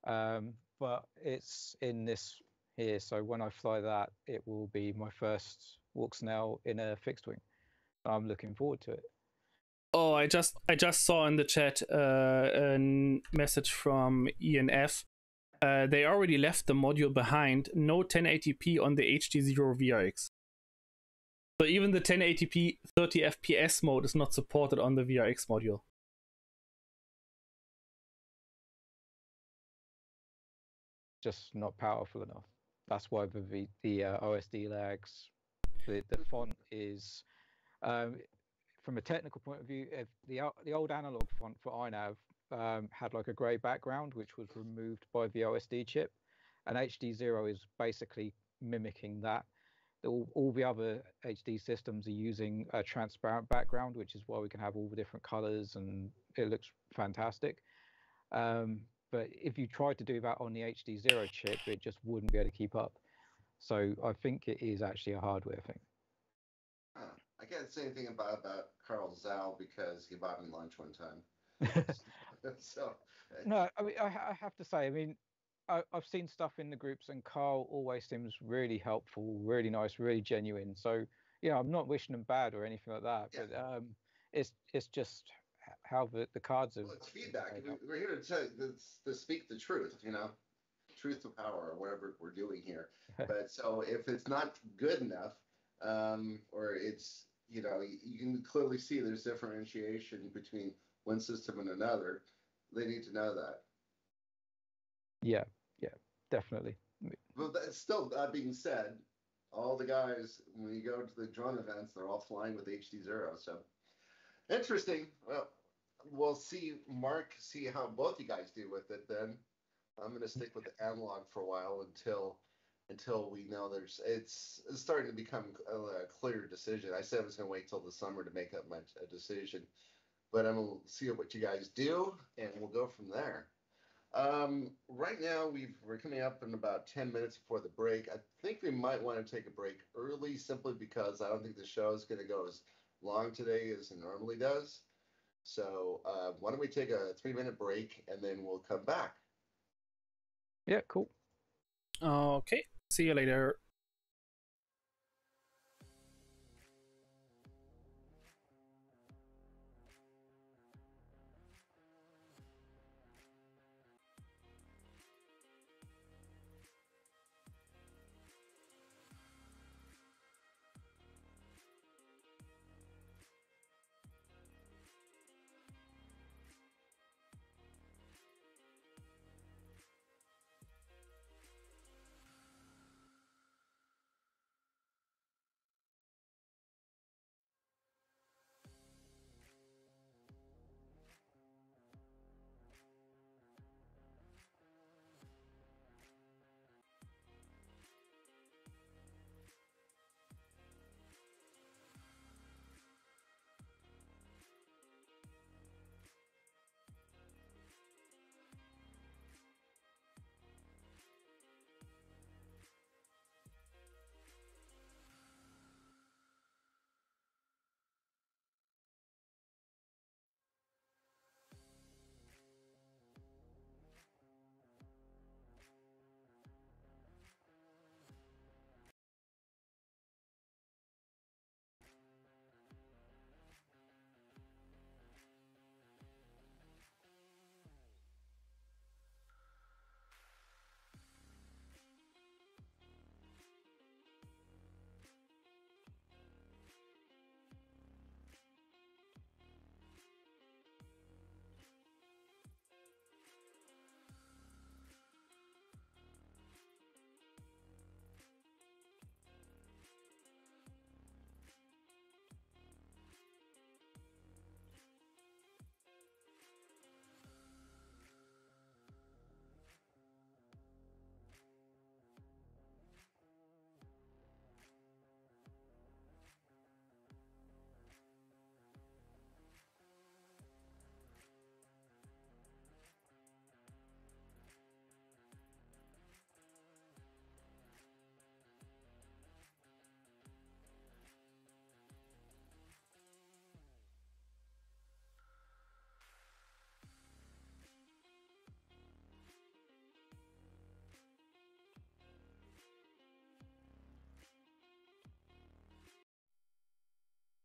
but it's in this here. So when I fly that, it will be my first Walksnail in a fixed wing. I'm looking forward to it. Oh, I just saw in the chat a message from INAV. They already left the module behind. No 1080p on the HD0 VRX. So even the 1080p 30 FPS mode is not supported on the VRX module. Just not powerful enough. That's why the OSD lags. The font is, from a technical point of view, the old analog font for INAV had like a grey background, which was removed by the OSD chip, and HD0 is basically mimicking that. All the other HD systems are using a transparent background, which is why we can have all the different colors and it looks fantastic. But if you tried to do that on the HD0 chip, it just wouldn't be able to keep up. So I think it is actually a hardware thing. I can't say anything about Carl Zhao because he bought me lunch one time. So No, I mean, I have to say, I mean, I've seen stuff in the groups, and Carl always seems really helpful, really nice, really genuine. So, I'm not wishing them bad or anything like that, yeah, but it's just how the cards have well, it's feedback. played out. We're here to to speak the truth, truth to power, or whatever we're doing here. But so if it's not good enough, or it's you can clearly see there's differentiation between one system and another. They need to know that. Yeah, yeah, definitely. But still, that being said, all the guys when you go to the drone events, they're all flying with HD0. So interesting. Well, we'll see, Mark. See how both you guys do with it. Then I'm going to stick with the analog for a while until we know it's starting to become a clear decision. I said I was going to wait till the summer to make up my decision, but I'm going to see what you guys do, and we'll go from there. Right now we're coming up in about 10 minutes before the break. I think we might want to take a break early simply because I don't think the show is going to go as long today as it normally does. So why don't we take a 3-minute break and then we'll come back. Yeah, cool. Okay, see you later.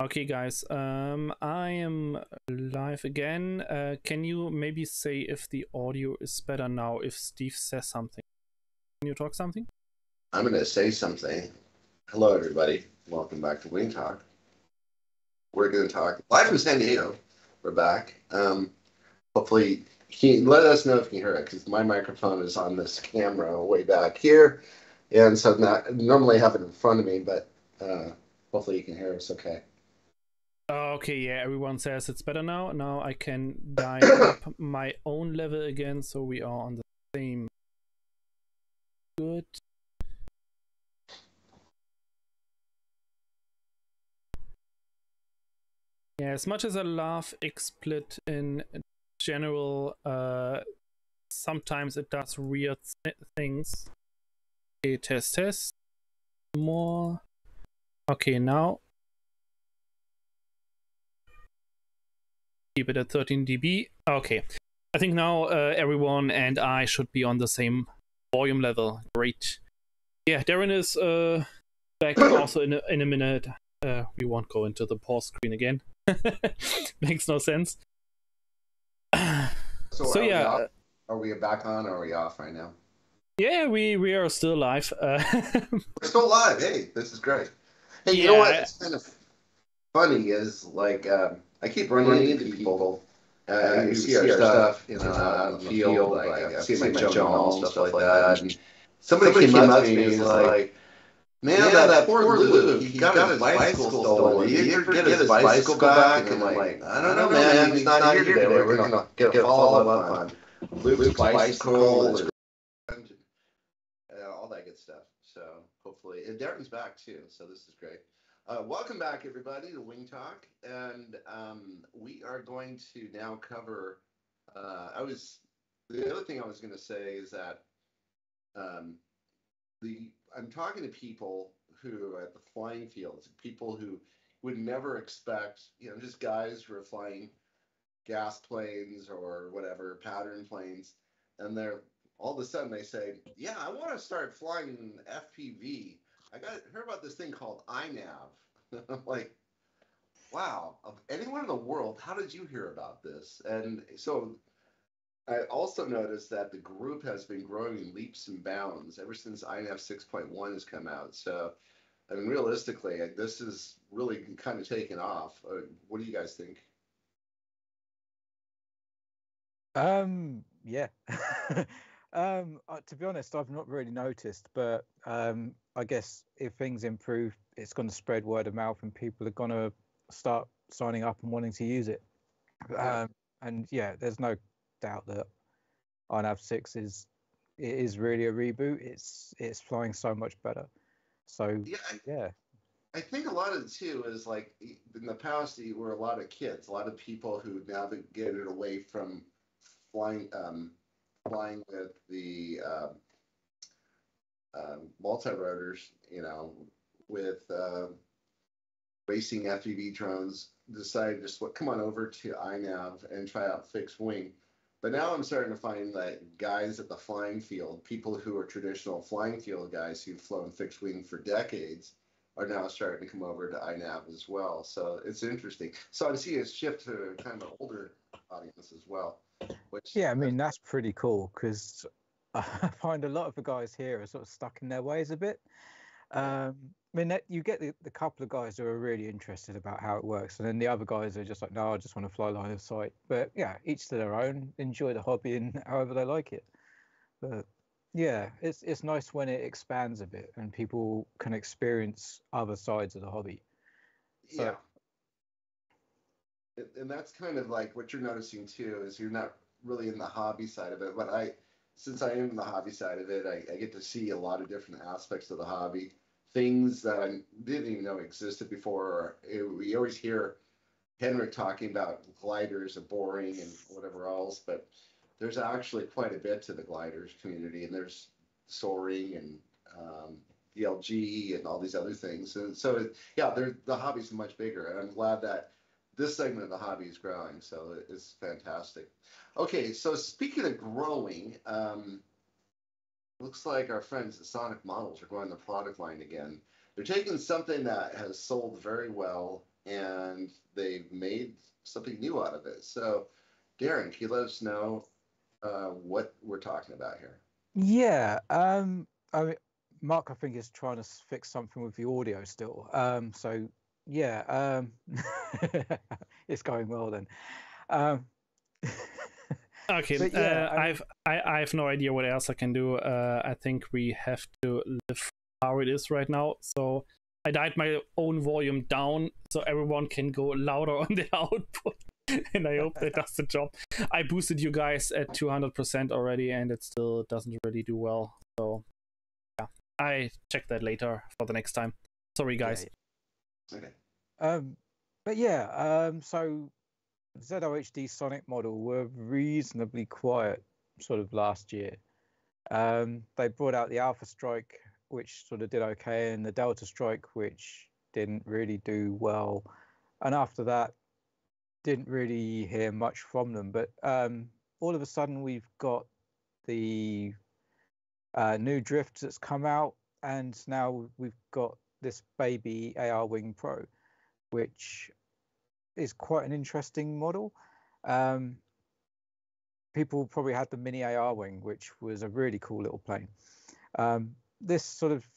Okay, guys, I am live again. Can you maybe say if the audio is better now, if Steve says something? Can you talk something? I'm going to say something. Hello, everybody. Welcome back to Wing Talk. We're going to talk live from San Diego. We're back. Hopefully, let us know if you can hear it, because my microphone is on this camera way back here. And so normally I have it in front of me, but hopefully you can hear us okay. Okay, yeah, everyone says it's better now. Now I can dial up my own level again, so we are on the same. Good. Yeah, as much as I love XSplit in general, sometimes it does weird things. Okay, test. More. Okay, now. Keep it at 13 dB. Okay. I think now everyone and I should be on the same volume level. Great. Yeah, Darren is back also in a minute. We won't go into the pause screen again. Makes no sense. So yeah. Are we back on or are we off right now? Yeah, we are still live. We're still live. Hey, this is great. Hey, you Yeah. know what? It's kind of funny is like I keep running into people. You see our stuff, out in the field. Like I see my journal and stuff like that. And somebody came up to me and was like, "Man, that poor Luke, he got his bicycle stolen. Did he ever get his bicycle back?" And I'm like, "I don't know, man. He's not here today. We're gonna get a follow up on Luke's bicycle and all that good stuff." So hopefully, and Darren's back too. So this is great. Welcome back, everybody, to Wing Talk, and we are going to now cover. The other thing I was going to say is that I'm talking to people who are at the flying fields, people who would never expect, just guys who are flying gas planes or whatever, pattern planes, and they're all of a sudden they say, "Yeah, I want to start flying FPV. I heard about this thing called INAV." I'm like, wow, of anyone in the world, how did you hear about this? And so I also noticed that the group has been growing in leaps and bounds ever since INAV 6.1 has come out. So, I mean, realistically, this is really kind of taken off. What do you guys think? Yeah. To be honest, I've not really noticed, but I guess if things improve, it's going to spread word of mouth, and people are going to start signing up and wanting to use it. And yeah, there's no doubt that INAV 6 is really a reboot. It's flying so much better. So yeah. I think a lot of it too is like in the past, you were a lot of kids, a lot of people who navigated away from flying with the multi-rotors, with racing FPV drones, decided just come on over to INAV and try out fixed wing. But now I'm starting to find that guys at the flying field, people who are traditional flying field guys who've flown fixed wing for decades, are now starting to come over to INAV as well. So it's interesting. So I'm seeing a shift to kind of an older audience as well. I mean, that's pretty cool, because I find a lot of the guys here are sort of stuck in their ways a bit. I mean, you get the couple of guys who are really interested about how it works, and then the other guys are just like, no, I just want to fly line of sight. But yeah, each to their own. Enjoy the hobby and however they like it. But yeah, it's nice when it expands a bit and people can experience other sides of the hobby. So, yeah. And that's kind of like what you're noticing too, is you're not really in the hobby side of it, but since I am in the hobby side of it, I get to see a lot of different aspects of the hobby, things that I didn't even know existed before. We always hear Henrik talking about gliders are boring and whatever else, but there's actually quite a bit to the gliders community, and there's soaring and DLG and all these other things. And so, the hobby's much bigger, and I'm glad that this segment of the hobby is growing, so it's fantastic. Okay, so speaking of growing, looks like our friends at Sonic Models are growing the product line again. They're taking something that has sold very well, and they've made something new out of it. So, Darren, can you let us know what we're talking about here? Yeah, I mean, Marc, I think, is trying to fix something with the audio still. So yeah, it's going well then. Okay, yeah, I have no idea what else I can do. I think we have to live how it is right now. So I dialed my own volume down so everyone can go louder on the output. And I hope that does the job. I boosted you guys at 200% already, and it still doesn't really do well. So yeah, I check that later for the next time. Sorry, guys. Yeah. Okay. But yeah, so ZOHD Sonic Model were reasonably quiet sort of last year. They brought out the Alpha Strike, which sort of did okay, and the Delta Strike, which didn't really do well. And after that, didn't really hear much from them. But all of a sudden we've got the new drift that's come out, and now we've got this baby AR Wing Pro, which is quite an interesting model. People probably had the mini AR Wing, which was a really cool little plane. This sort of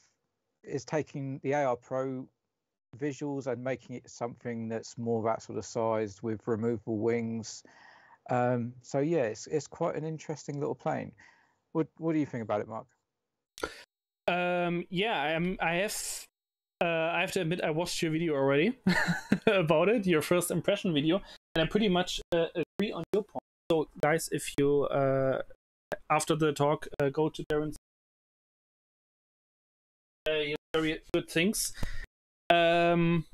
is taking the AR Pro visuals and making it something that's more that sort of size with removable wings. So yeah, it's quite an interesting little plane. What do you think about it, Mark? Yeah, I have to admit I watched your video already about it, your first impression video, and I pretty much agree on your point. So guys, if you after the talk go to Darren's very good things. The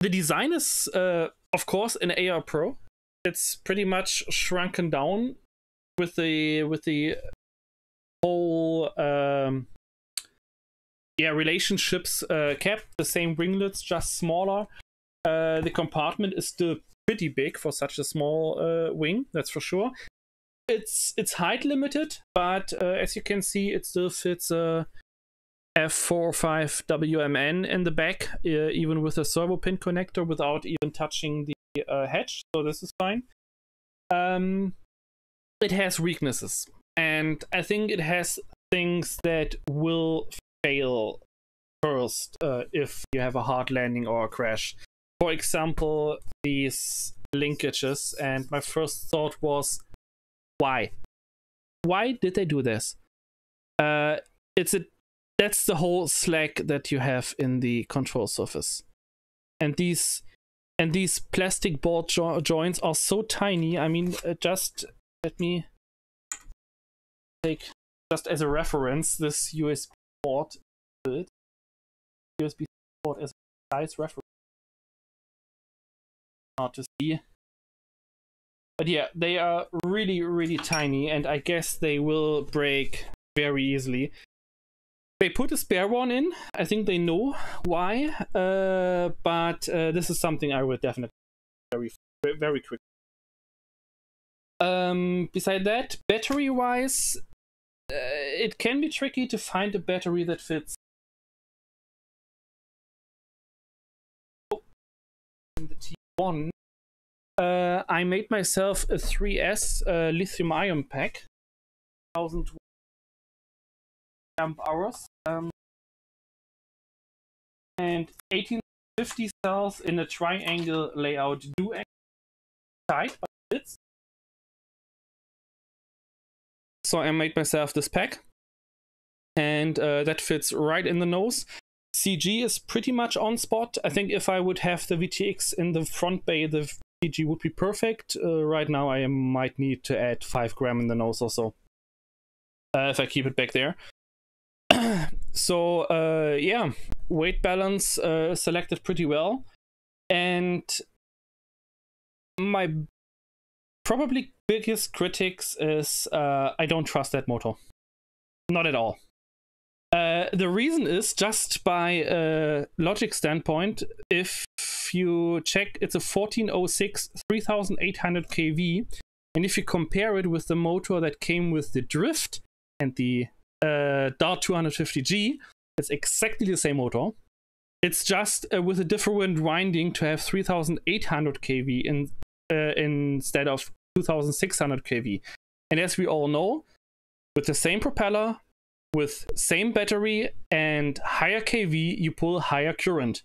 design is of course an AR Pro. It's pretty much shrunken down with the whole relationships kept the same winglets, just smaller. The compartment is still pretty big for such a small wing, that's for sure. It's height limited, but as you can see, it still fits a F45 WMN in the back, even with a servo pin connector, without even touching the hatch. So this is fine. It has weaknesses, and I think it has things that will fail first if you have a hard landing or a crash. For example, these linkages, and my first thought was, why did they do this? That's the whole slack that you have in the control surface, and these plastic bolt joints are so tiny. I mean, just let me take, just as a reference, this USB port as a size reference. Hard to see. But yeah, they are really, really tiny, and I guess they will break very easily. They put a spare one in. I think they know why, but this is something I will definitely very, very quick. Beside that, battery-wise, it can be tricky to find a battery that fits. In the T1, I made myself a 3S lithium-ion pack, 1000 amp hours, and 1850 cells in a triangle layout. Do tight, but it fits. So I made myself this pack, and that fits right in the nose. CG is pretty much on spot. I think if I would have the VTX in the front bay, the CG would be perfect. Right now I might need to add 5 grams in the nose or so, if I keep it back there. So yeah, weight balance selected pretty well, and my probably biggest critics is I don't trust that motor, not at all. The reason is, just by logic standpoint, if you check, it's a 1406 3800 kV, and if you compare it with the motor that came with the Drift and the Dart 250G, it's exactly the same motor. It's just with a different winding to have 3800 kV instead of 2600 kV. And as we all know, with the same propeller, with same battery and higher kV, you pull higher current.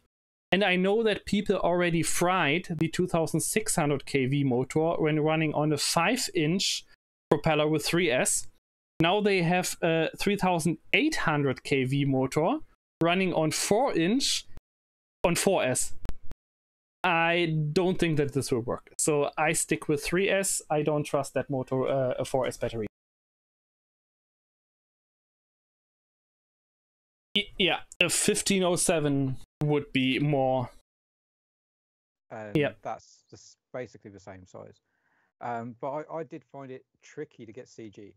And I know that people already fried the 2600 kV motor when running on a 5-inch propeller with 3S. Now they have a 3800 kV motor running on 4-inch on 4S. I don't think that this will work. So I stick with 3S. I don't trust that motor, a 4S battery. Yeah, a 1507 would be more. Yeah, that's just basically the same size. But I did find it tricky to get CG.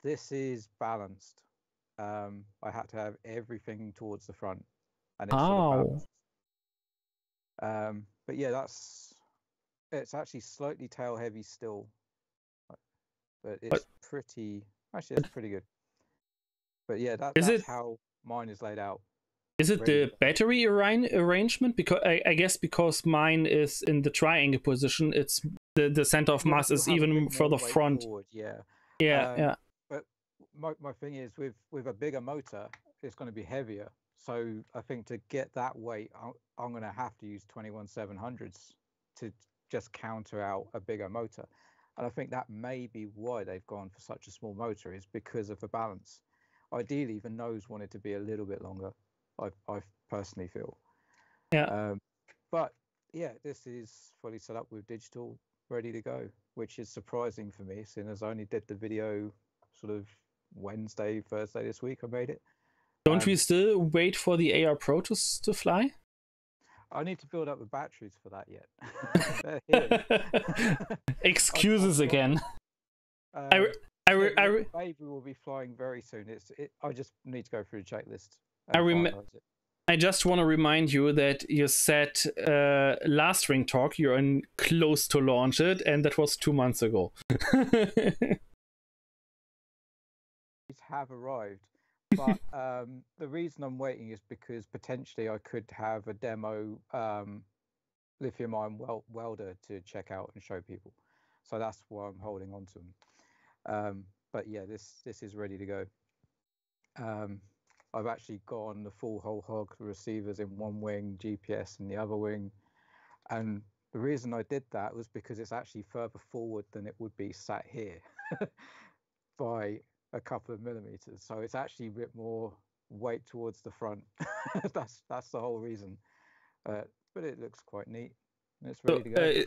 This is balanced. I had to have everything towards the front, and it's sort of balanced. But yeah, it's actually slightly tail heavy still. but it's actually it's pretty good. But yeah, Is that's it how mine is laid out. is it Ready the to go. battery arrangement? Because I guess because mine is in the triangle position, it's the center of mass You'll is have a even bit more further weight front. forward, yeah. Yeah, yeah. But my thing is with a bigger motor, it's going to be heavier. So I think to get that weight, I'm going to have to use 21/700s to just counter out a bigger motor. And I think that may be why they've gone for such a small motor, is because of the balance. Ideally, the nose wanted to be a little bit longer. I personally feel. Yeah. But yeah, this is fully set up with digital, ready to go, which is surprising for me, seeing as I only did the video sort of Wednesday, Thursday this week. I made it. Don't we still wait for the AR Pro to fly? I need to build up the batteries for that yet. Excuses again. The baby will be flying very soon. I just need to go through the checklist. I just want to remind you that you said last Ring Talk you're in close to launch it, and that was 2 months ago. Have arrived, but the reason I'm waiting is because potentially I could have a demo lithium-ion welder to check out and show people. So that's why I'm holding on to them. But yeah, this is ready to go. I've actually gone the full whole hog, the receivers in one wing, GPS in the other wing. And the reason I did that was because it's actually further forward than it would be sat here by a couple of millimeters. So it's actually a bit more weight towards the front. That's the whole reason. But it looks quite neat. It's ready to go.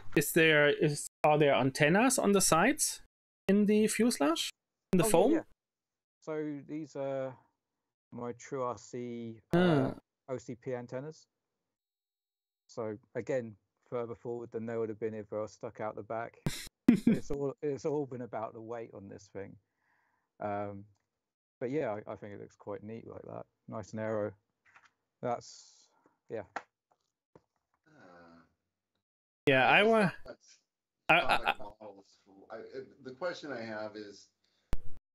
Are there antennas on the sides in the fuselage? In the foam? Yeah. So these are my True RC OCP antennas. So again, further forward than they would have been if I was stuck out the back. it's all been about the weight on this thing. But yeah, I think it looks quite neat like that. Nice and aero. That's yeah. Yeah, the question I have is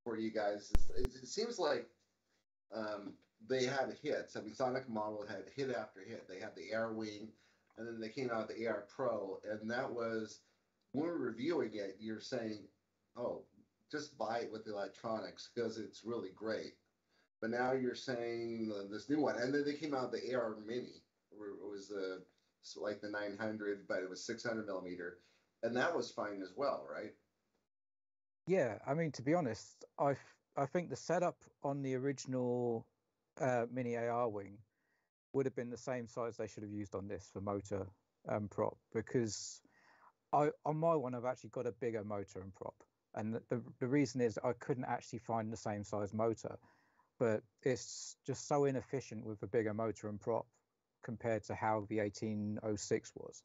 for you guys is it seems like they had hits. I mean, Sonic Model had hit after hit. They had the Air Wing, and then they came out with the Air Pro, and that was when we were reviewing it. You're saying, "Oh, just buy it with the electronics because it's really great." But now you're saying this new one, and then they came out with the Air Mini. It was like the 900, but it was 600 millimeter, and that was fine as well, right? Yeah, I mean, to be honest, I think the setup on the original Mini AR wing would have been the same size they should have used on this for motor and prop, because on my one I've actually got a bigger motor and prop, and the reason is I couldn't actually find the same size motor, but it's just so inefficient with a bigger motor and prop compared to how the 1806 was.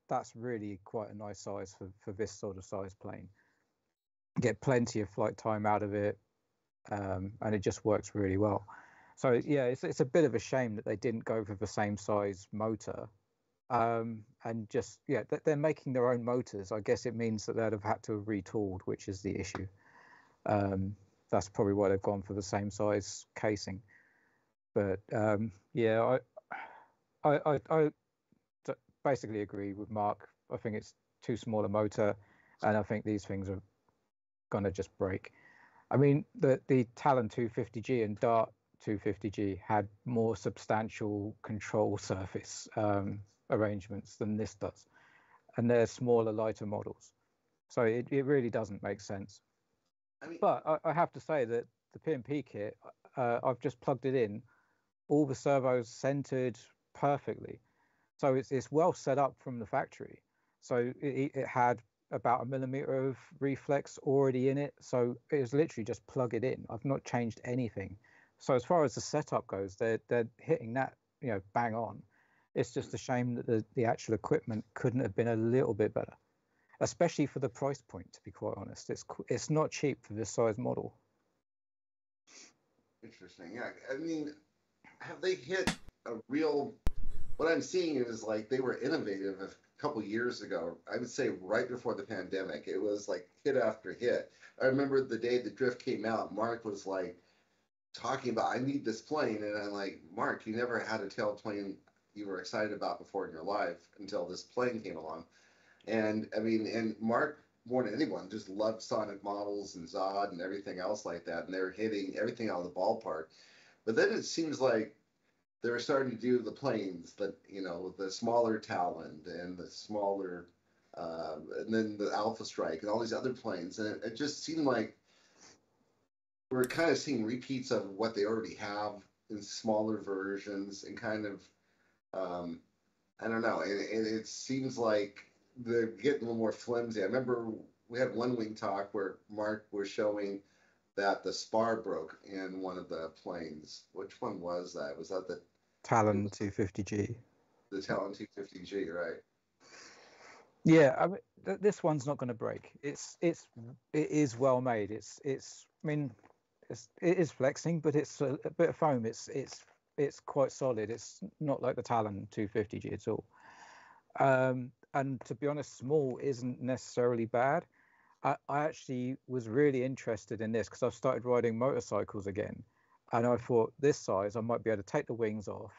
That's really quite a nice size for this sort of size plane. Get plenty of flight time out of it, and it just works really well. So yeah, it's a bit of a shame that they didn't go for the same size motor, and just they're making their own motors. I guess it means that they'd have had to have retooled, which is the issue. That's probably why they've gone for the same size casing. But yeah, I basically agree with Mark. I think it's too small a motor, and I think these things are gonna just break. I mean, the Talon 250G and Dart 250G had more substantial control surface arrangements than this does, and they're smaller, lighter models. So it really doesn't make sense. But I have to say that the P&P kit, I've just plugged it in, all the servos centered perfectly. So it's well set up from the factory. So it had about 1 millimeter of reflex already in it. So it was literally just plug it in. I've not changed anything. So as far as the setup goes, they're hitting that, bang on. It's just a shame that the actual equipment couldn't have been a little bit better, especially for the price point, to be quite honest. It's not cheap for this size model. Interesting. Yeah. I mean, have they hit a real... What I'm seeing is like they were innovative couple years ago, I would say right before the pandemic. It was like hit after hit. I remember the day the Drift came out, Marc was like talking about, I need this plane. And I'm like, Marc, you never had a tail plane you were excited about before in your life until this plane came along. And I mean, and Marc, more than anyone, just loved Sonic models and Zod and everything else like that. And they're hitting everything out of the ballpark. But then it seems like they were starting to do the planes, that the smaller Talon and the smaller, and then the Alpha Strike and all these other planes, and it just seemed like we're kind of seeing repeats of what they already have in smaller versions, and kind of, I don't know, and it seems like they're getting a little more flimsy. I remember we had one wing talk where Marc was showing that the spar broke in one of the planes. Which one was that? Was that the Talon 250G? The Talon 250G, right? Yeah, I mean, this one's not going to break. It is well made. I mean, it is flexing, but it's a bit of foam. It's quite solid. It's not like the Talon 250G at all. And to be honest, small isn't necessarily bad. I actually was really interested in this because I've started riding motorcycles again, and I thought this size I might be able to take the wings off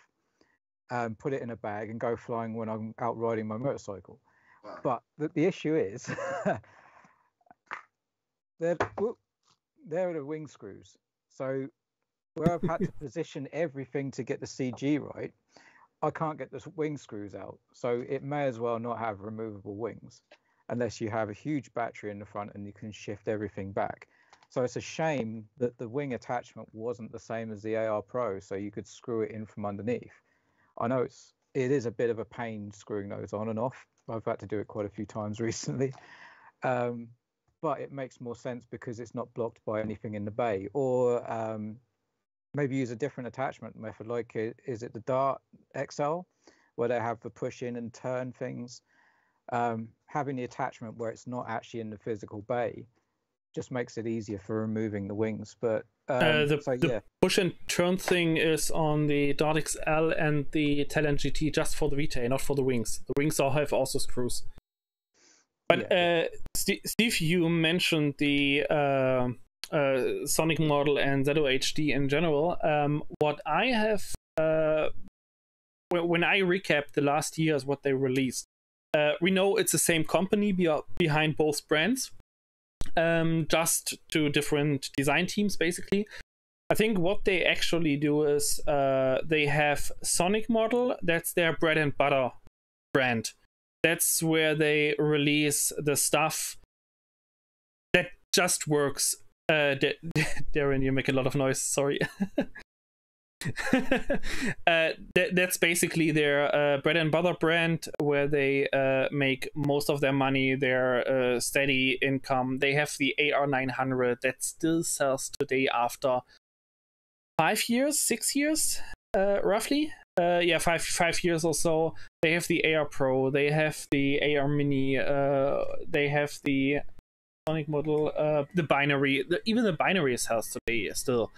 and put it in a bag and go flying when I'm out riding my motorcycle. Wow. But the issue is they're the wing screws. So where I've had to position everything to get the CG right, I can't get the wing screws out. So it may as well not have removable wings, unless you have a huge battery in the front and you can shift everything back. So it's a shame that the wing attachment wasn't the same as the AR Pro, so you could screw it in from underneath. I know it is a bit of a pain screwing those on and off. I've had to do it quite a few times recently. But it makes more sense because it's not blocked by anything in the bay. Or maybe use a different attachment method, like is it the Dart XL, where they have the push in and turn things. Having the attachment where it's not actually in the physical bay just makes it easier for removing the wings. But the push and turn thing is on the Dart XL and the Talon GT just for the retail, not for the wings. The wings have also screws. But yeah. Steve, you mentioned the Sonic model and ZOHD in general. What I have, when I recap the last years, what they released, we know it's the same company behind both brands, just two different design teams, basically. I think what they actually do is they have Sonic model, that's their bread and butter brand. That's where they release the stuff that just works. Darren, you make a lot of noise, sorry. That's basically their bread and butter brand, where they make most of their money, their steady income. They have the AR900 that still sells today after 5 years, 6 years, roughly. Yeah, five years or so. They have the AR Pro, they have the AR Mini, they have the Sonic model, the binary, even the binary sells today still.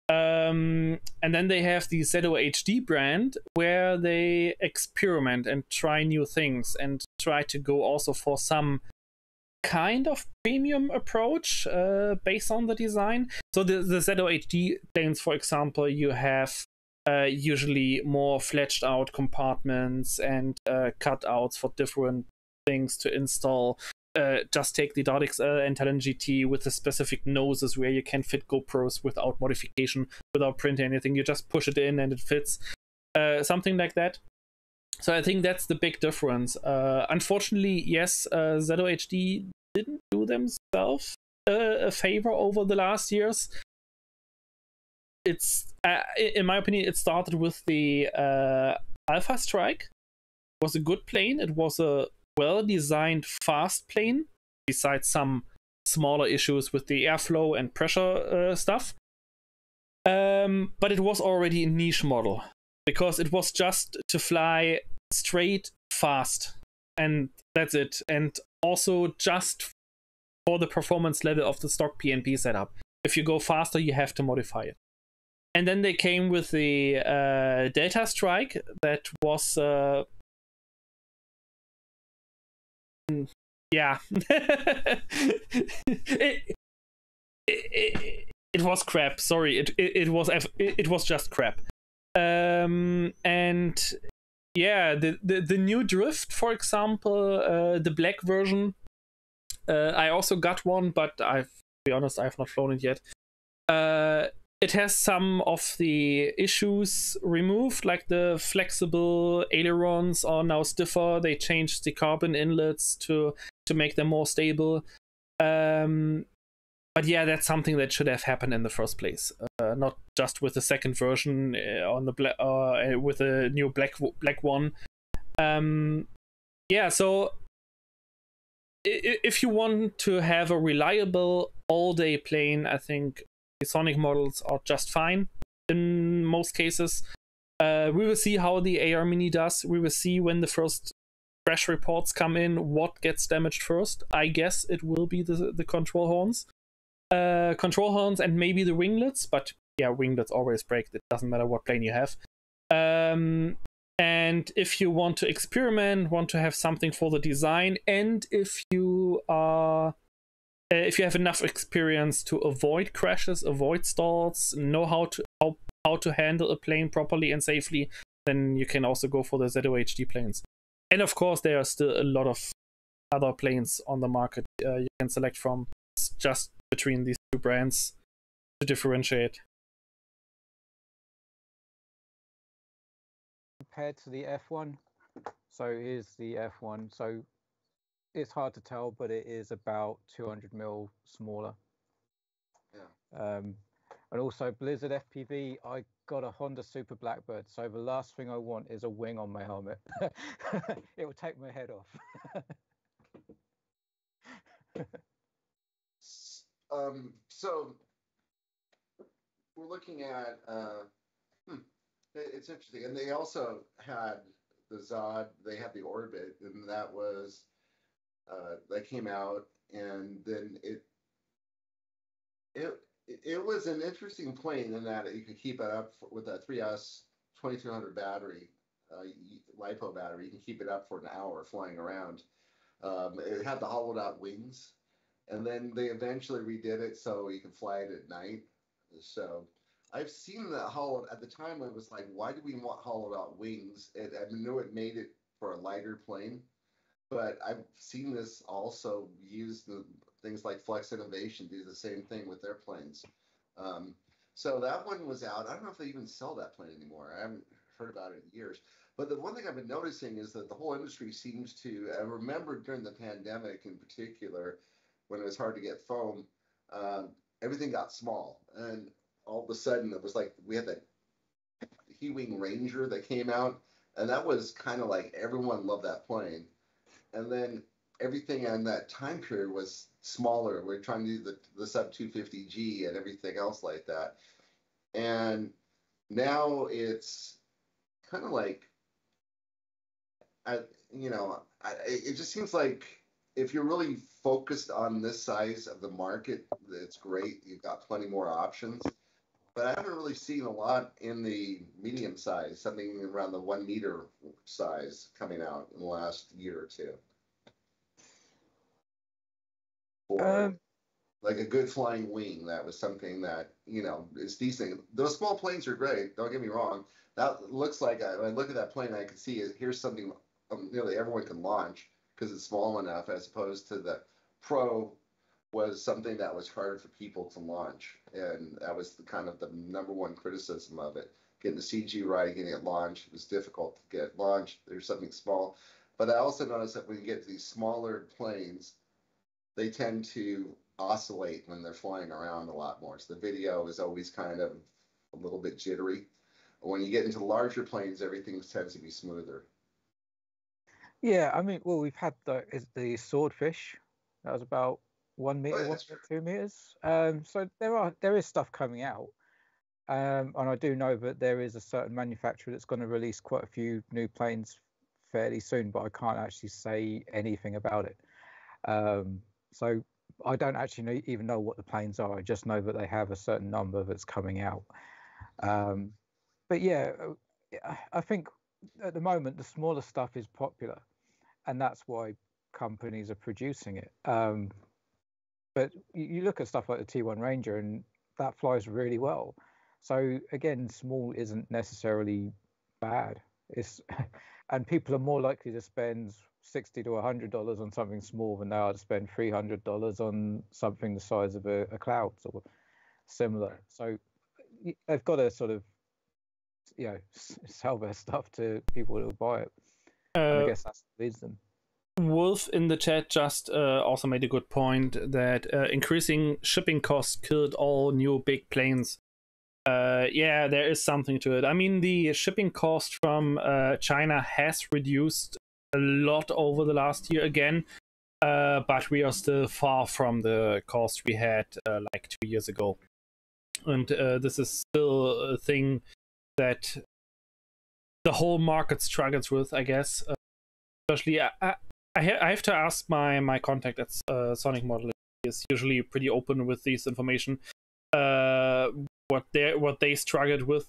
And then they have the ZOHD brand, where they experiment and try new things and try to go also for some kind of premium approach based on the design. So the ZOHD planes, for example, you have usually more fledged out compartments and cutouts for different things to install. Just take the Dart XL and Talon GT with the specific noses where you can fit GoPros without modification, without printing anything. You just push it in and it fits. Something like that. So I think that's the big difference. Unfortunately, yes, ZOHD didn't do themselves a favor over the last years. It's in my opinion, it started with the Alpha Strike. It was a good plane. It was a well-designed, fast plane, besides some smaller issues with the airflow and pressure stuff. But it was already a niche model, because it was just to fly straight fast, and that's it. And also just for the performance level of the stock PNP setup. If you go faster, you have to modify it. And then they came with the Delta Strike that was yeah, it was crap. Sorry, it was just crap. And yeah, the new Drift, for example, the black version. I also got one, but to be honest, I have not flown it yet. It has some of the issues removed, like the flexible ailerons are now stiffer. They changed the carbon inlets to make them more stable. But yeah, that's something that should have happened in the first place, not just with the second version on the with a new black one. Yeah, so if you want to have a reliable all-day plane, I think the Sonic models are just fine in most cases. We will see how the AR Mini does. We will see when the first crash reports come in, what gets damaged first. I guess it will be the control horns. And maybe the winglets, but yeah, winglets always break. It doesn't matter what plane you have. And if you want to experiment, want to have something for the design, and if you have enough experience to avoid crashes, avoid stalls, know how to handle a plane properly and safely, then you can also go for the ZOHD planes. And of course, there are still a lot of other planes on the market you can select from. It's just between these two brands to differentiate. Compared to the F1, so here's the F1. So it's hard to tell, but it is about 200 mil smaller. Yeah. And also Blizzard FPV, I got a Honda Super Blackbird, so the last thing I want is a wing on my helmet. It will take my head off. So we're looking at it's interesting, and they also had the Zod. They had the Orbit, and that was that came out, and then it was an interesting plane in that you could keep it up with a 3S 2200 battery, LiPo battery. You can keep it up for an hour flying around. It had the hollowed out wings, and then they eventually redid it so you can fly it at night. So I've seen that hollowed. At the time, I was like, why do we want hollowed out wings? I knew it made it for a lighter plane, but I've seen this also used. Things like Flex Innovation do the same thing with their planes. So that one was out. I don't know if they even sell that plane anymore. I haven't heard about it in years. But the one thing I've been noticing is that the whole industry seems to, I remember during the pandemic in particular, when it was hard to get foam, everything got small. And all of a sudden, it was like we had that He-Wing Ranger that came out, and that was kind of like everyone loved that plane. And then everything in that time period was smaller. We're trying to do the sub 250G and everything else like that. And now it's kind of like, it just seems like if you're really focused on this size of the market, it's great. You've got plenty more options. But I haven't really seen a lot in the medium size, something around the 1 meter size coming out in the last year or two. Or like a good flying wing, that was something that, is decent. Those small planes are great, don't get me wrong. That looks like, when I look at that plane, I can see here's something nearly everyone can launch because it's small enough, as opposed to the Pro was something that was hard for people to launch. And that was kind of the number one criticism of it. Getting the CG right, getting it launched, it was difficult to get launched. There's something small. But I also noticed that when you get to these smaller planes, they tend to oscillate when they're flying around a lot more. So the video is always kind of a little bit jittery. When you get into larger planes, everything tends to be smoother. Yeah, I mean, well, we've had the Swordfish. That was about 1 meter, 1.2 meters. So there is stuff coming out. And I do know that there is a certain manufacturer that's going to release quite a few new planes fairly soon, but I can't actually say anything about it. So I don't actually even know what the planes are. I just know that they have a certain number that's coming out. But yeah, I think at the moment the smaller stuff is popular, and that's why companies are producing it. But you look at stuff like the T1 Ranger, and that flies really well. So again, small isn't necessarily bad. It's and people are more likely to spend $60 to $100 on something small than they are to spend $300 on something the size of a cloud or similar. So they've got to sort of, sell their stuff to people who will buy it. And I guess that leads them. Wolf in the chat just also made a good point that increasing shipping costs killed all new big planes. Yeah, there is something to it. I mean, the shipping cost from China has reduced a lot over the last year again, but we are still far from the cost we had like 2 years ago. And this is still a thing that the whole market struggles with, I guess. Especially, I have to ask my contact at Sonic Modeling. He is usually pretty open with this information. What they struggled with.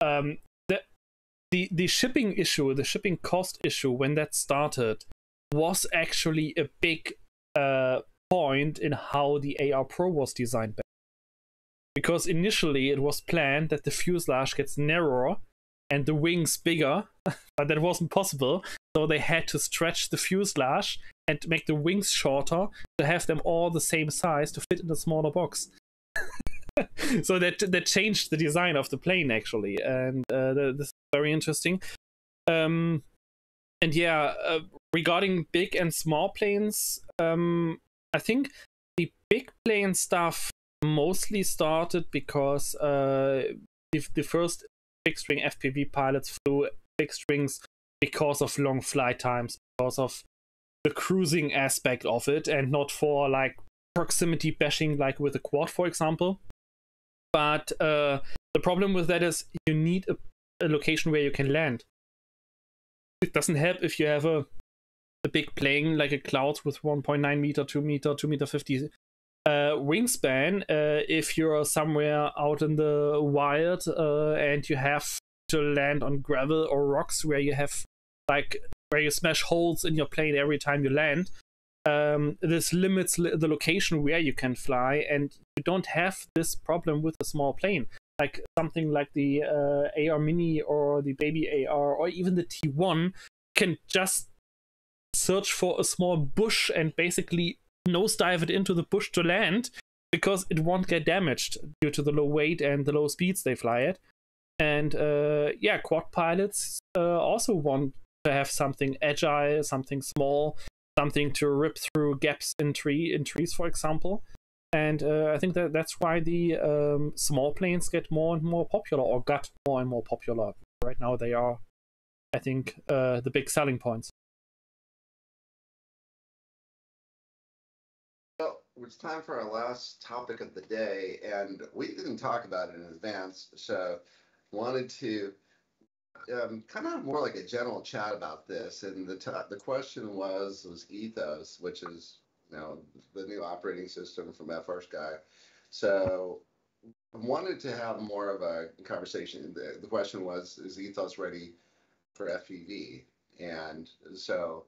The shipping issue, the shipping cost issue, when that started, was actually a big point in how the AR Pro was designed back. Because initially it was planned that the fuselage gets narrower and the wings bigger, but that wasn't possible. So they had to stretch the fuselage and make the wings shorter to have them all the same size to fit in a smaller box. So that changed the design of the plane, actually, and this is very interesting. And yeah, regarding big and small planes, I think the big plane stuff mostly started because the first fixed-wing FPV pilots flew fixed wings because of long flight times, because of the cruising aspect of it, and not for like proximity bashing like with a quad, for example. But the problem with that is you need a location where you can land. It doesn't help if you have a big plane like a Cloud with 1.9 meter, 2 meter, 2 meter 50 wingspan. If you're somewhere out in the wild and you have to land on gravel or rocks where you have where you smash holes in your plane every time you land, this limits the location where you can fly, and you don't have this problem with a small plane. Like something like the AR Mini or the Baby AR or even the T1 can just search for a small bush and basically nosedive it into the bush to land, because it won't get damaged due to the low weight and the low speeds they fly at. And yeah, quad pilots also want to have something agile, something small, something to rip through gaps in trees, for example. And I think that's why the small planes get more and more popular, or got more and more popular. Right now they are, I think, the big selling points. Well, it's time for our last topic of the day, and we didn't talk about it in advance, so wanted to kind of more like a general chat about this. And the question was Ethos, which is the new operating system from FR Sky. So I wanted to have more of a conversation. The question was, is Ethos ready for FPV? And so,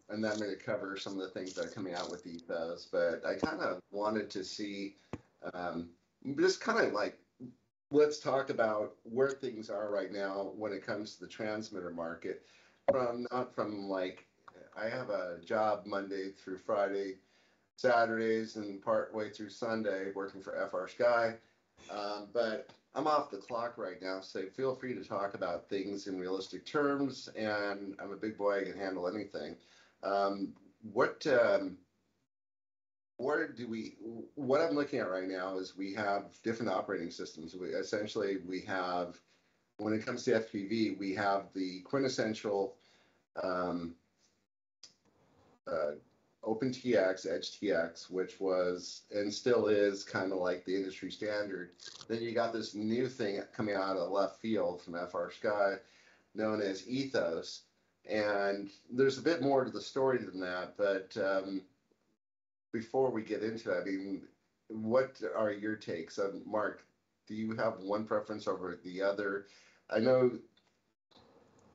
and then I'm going to cover some of the things that are coming out with Ethos. But I kind of wanted to see, just kind of like, let's talk about where things are right now when it comes to the transmitter market. Not from like, I have a job Monday through Friday, Saturdays, and part way through Sunday working for FR Sky. But I'm off the clock right now, so feel free to talk about things in realistic terms. And I'm a big boy, I can handle anything. What I'm looking at right now is we have different operating systems. We have, when it comes to FPV, we have the quintessential OpenTX, EdgeTX, which was and still is kind of like the industry standard. Then you got this new thing coming out of left field from FR Sky known as Ethos. And there's a bit more to the story than that, but before we get into it, I mean, what are your takes? Marc, do you have one preference over the other? I know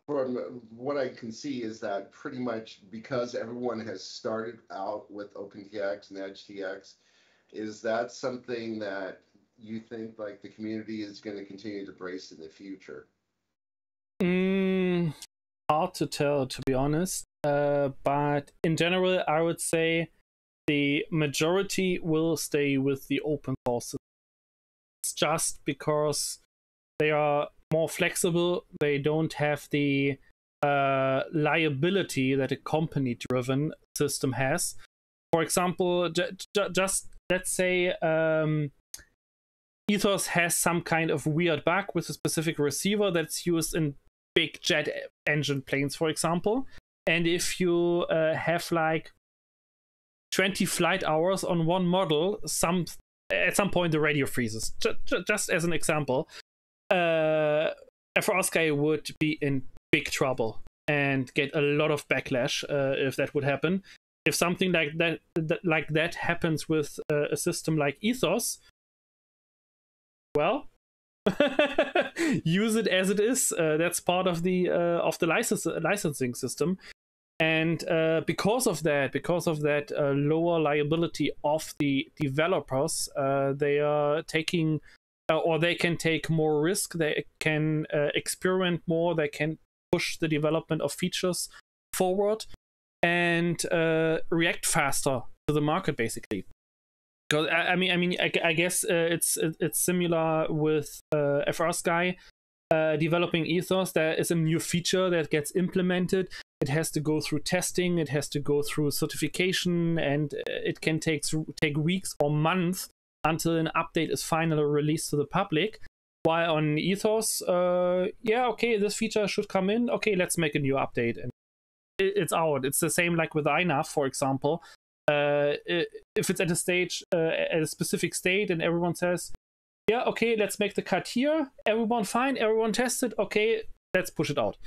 from what I can see is that pretty much because everyone has started out with OpenTX and EdgeTX, is that something that you think like the community is going to continue to embrace in the future? Hard to tell, to be honest. But in general, I would say the majority will stay with the open source. It's just because they are more flexible. They don't have the liability that a company-driven system has. For example, just let's say Ethos has some kind of weird bug with a specific receiver that's used in big jet engine planes, for example. And if you have like 20 flight hours on one model, at some point the radio freezes. Just as an example, FRS guy would be in big trouble and get a lot of backlash if that would happen. If something like that happens with a system like Ethos, well, use it as it is. That's part of the licensing system, and because of that lower liability of the developers, they are taking or they can take more risk. They can experiment more. They can push the development of features forward and react faster to the market, basically. Because I guess it's similar with FRS guy developing Ethos. There is a new feature that gets implemented. It has to go through testing. It has to go through certification, and it can take weeks or months until an update is finally released to the public. While on Ethos, okay, this feature should come in. Okay, let's make a new update, and it's out. It's the same like with INAV, for example. If it's at a stage, at a specific state, and everyone says, yeah, okay, let's make the cut here. Everyone fine, everyone tested. Okay, let's push it out.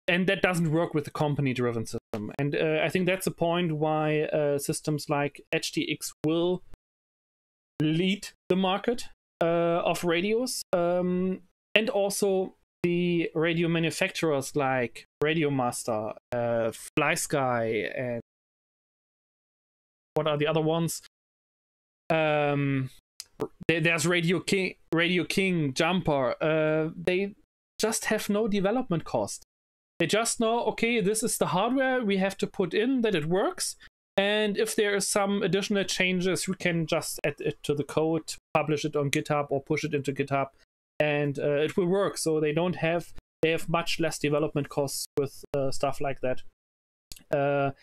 And that doesn't work with the company-driven system. And I think that's the point why systems like HTX will lead the market of radios, and also the radio manufacturers like Radiomaster, FlySky, and what are the other ones? There's Radio King, Jumper. They just have no development cost. They just know, okay, this is the hardware we have to put in, that it works. And if there is some additional changes, we can just add it to the code, publish it on GitHub, or push it into GitHub, and it will work. So they have much less development costs with stuff like that. And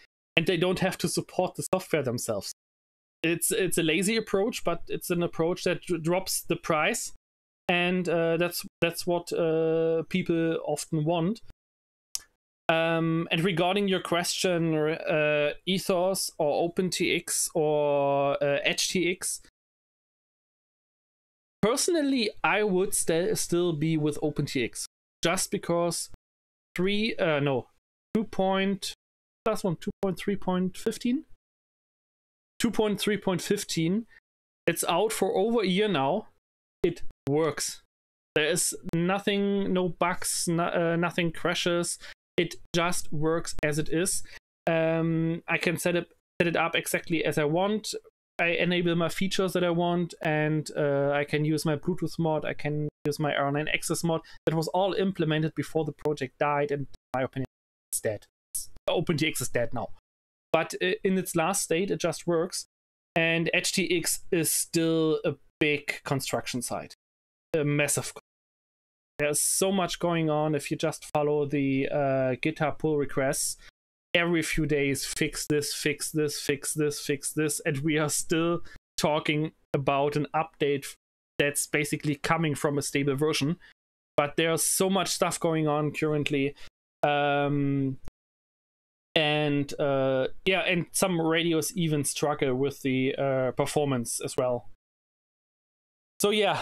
they don't have to support the software themselves. It's a lazy approach, but it's an approach that drops the price, and that's what people often want. And regarding your question, Ethos or OpenTX or HTX, personally, I would still be with OpenTX, just because 2.3.15. It's out for over a year now. It works. There is nothing, no bugs, nothing crashes. It just works as it is. I can set it up exactly as I want. I enable my features that I want, and I can use my Bluetooth mod. I can use my R9 access mod. That was all implemented before the project died, and in my opinion, it's dead. OpenTX is dead now. But in its last state, it just works. And HTX is still a big construction site. A massive. There's so much going on. If you just follow the GitHub pull requests, every few days, fix this, fix this, fix this, fix this. And we are still talking about an update that's basically coming from a stable version. But there's so much stuff going on currently. And some radios even struggle with the performance as well. So yeah,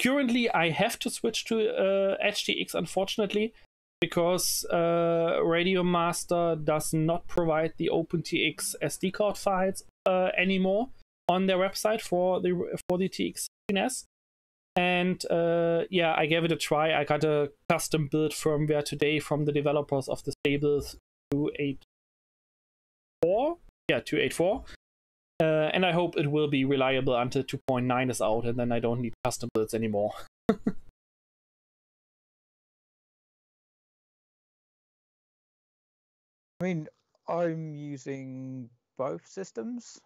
currently I have to switch to HTX, unfortunately, because Radiomaster does not provide the OpenTX SD card files anymore on their website for the TX16S. And yeah, I gave it a try. I got a custom build firmware today from the developers of the stable 284. Yeah, 284. And I hope it will be reliable until 2.9 is out, and then I don't need custom builds anymore. I mean, I'm using both systems.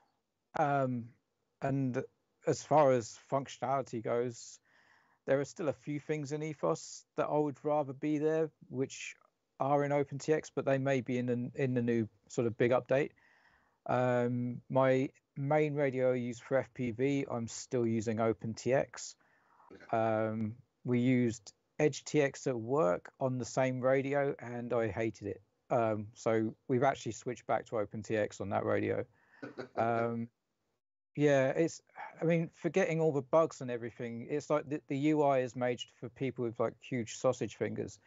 And as far as functionality goes, there are still a few things in Ethos that I would rather be there, which are in OpenTX, but they may be in the new sort of big update. My main radio I use for FPV, I'm still using OpenTX. We used EdgeTX at work on the same radio, and I hated it. So we've actually switched back to OpenTX on that radio. Yeah, I mean, forgetting all the bugs and everything, it's like the UI is made for people with like huge sausage fingers,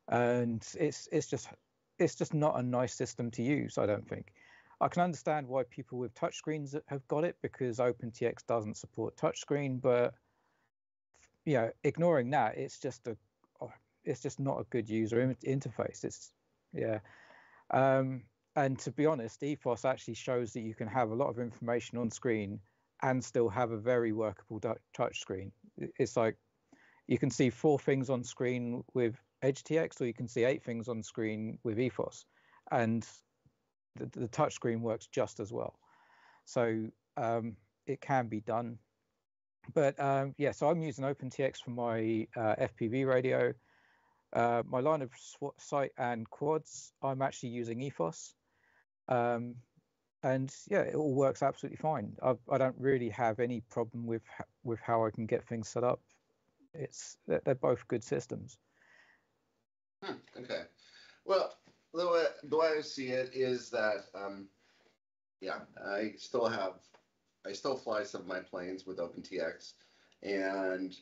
and it's just not a nice system to use, I don't think. I can understand why people with touchscreens have got it, because OpenTX doesn't support touchscreen, but yeah, ignoring that, it's just not a good user interface. And to be honest, Ethos actually shows that you can have a lot of information on screen and still have a very workable touch screen. It's like you can see 4 things on screen with EdgeTX, or you can see 8 things on screen with Ethos, and the touch screen works just as well. So it can be done. But yeah, so I'm using OpenTX for my FPV radio. My line of sight and quads, I'm actually using Ethos. And yeah, it all works absolutely fine. I don't really have any problem with how I can get things set up. They're both good systems. Okay. Well, the way I see it is that yeah, I still fly some of my planes with OpenTX, and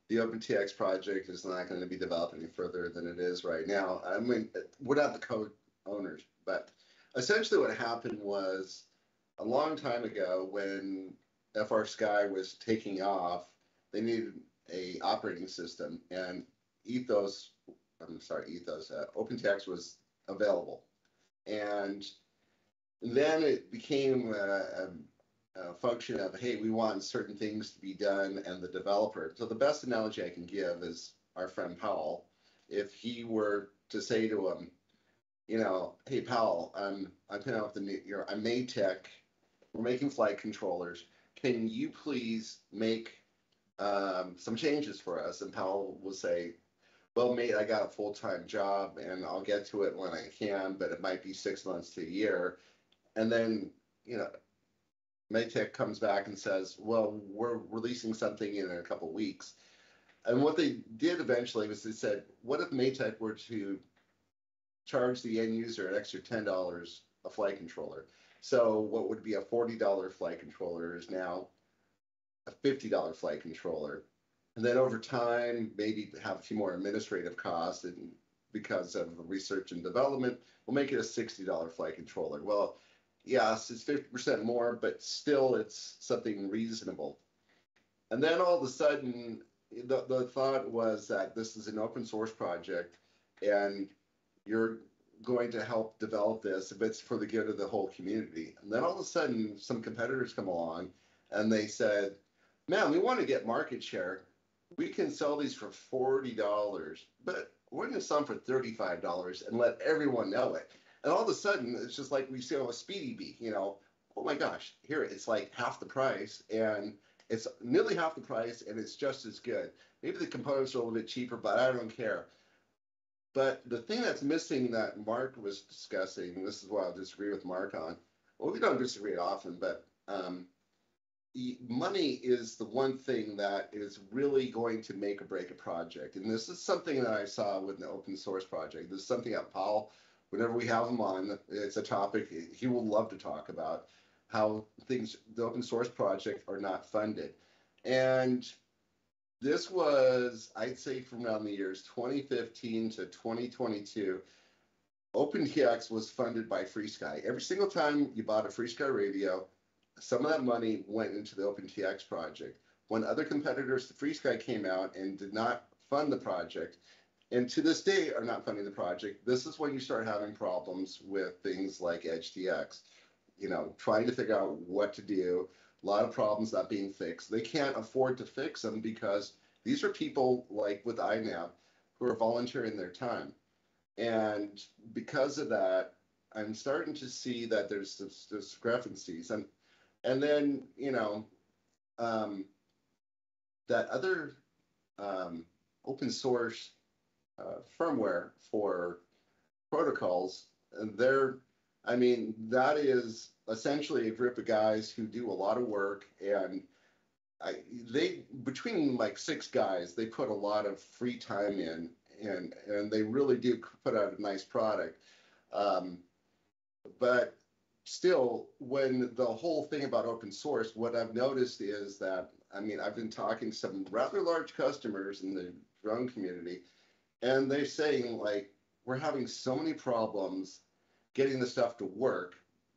the OpenTX project is not going to be developed any further than it is right now. I mean, we're not the code owners, but essentially what happened was a long time ago when FrSky was taking off, they needed a operating system, and OpenTX was available. And then it became a function of, hey, we want certain things to be done, and the developer. So the best analogy I can give is our friend Powell. If he were to say to him, you know, hey Powell, I'm coming out with I'm Maytech. We're making flight controllers. Can you please make some changes for us? And Powell will say, well, mate, I got a full-time job, and I'll get to it when I can, but it might be 6 months to a year. And then, you know, Maytech comes back and says, well, we're releasing something in a couple of weeks. And what they did eventually was they said, what if Maytech were to charge the end user an extra $10 a flight controller? So what would be a $40 flight controller is now a $50 flight controller. And then over time, maybe have a few more administrative costs, and because of research and development, we'll make it a $60 flight controller. Well, yes, it's 50% more, but still it's something reasonable. And then all of a sudden, the thought was that this is an open source project, and you're going to help develop this if it's for the good of the whole community. And then all of a sudden, some competitors come along, and they said, man, we want to get market share. We can sell these for $40, but we're going to sell them for $35 and let everyone know it. And all of a sudden, it's just like we see on a Speedy Bee, you know, oh my gosh, here, it's like half the price, and it's nearly half the price, and it's just as good. Maybe the components are a little bit cheaper, but I don't care. But the thing that's missing that Marc was discussing, and this is what I'll disagree with Marc on, well, we don't disagree often, but money is the one thing that is really going to make or break a project. And this is something that I saw with the open source project. This is something that Paul, whenever we have him on, it's a topic he will love to talk about, how the open source project are not funded. And this was, I'd say, from around the years 2015 to 2022, OpenTX was funded by FrSky. Every single time you bought a FrSky radio, some of that money went into the OpenTX project. when other competitors to FreeSky came out and did not fund the project, and to this day are not funding the project, this is when you start having problems with things like EdgeTX. You know, trying to figure out what to do, a lot of problems not being fixed. They can't afford to fix them because these are people like with INAV who are volunteering their time. And because of that, I'm starting to see that there's discrepancies. And then, you know, that other open source firmware for protocols, I mean, that is essentially a group of guys who do a lot of work, and between like 6 guys, they put a lot of free time in, and they really do put out a nice product. But still, when the whole thing about open source, what I've noticed is that, I mean, I've been talking to some rather large customers in the drone community, and they're saying, like, we're having so many problems getting the stuff to work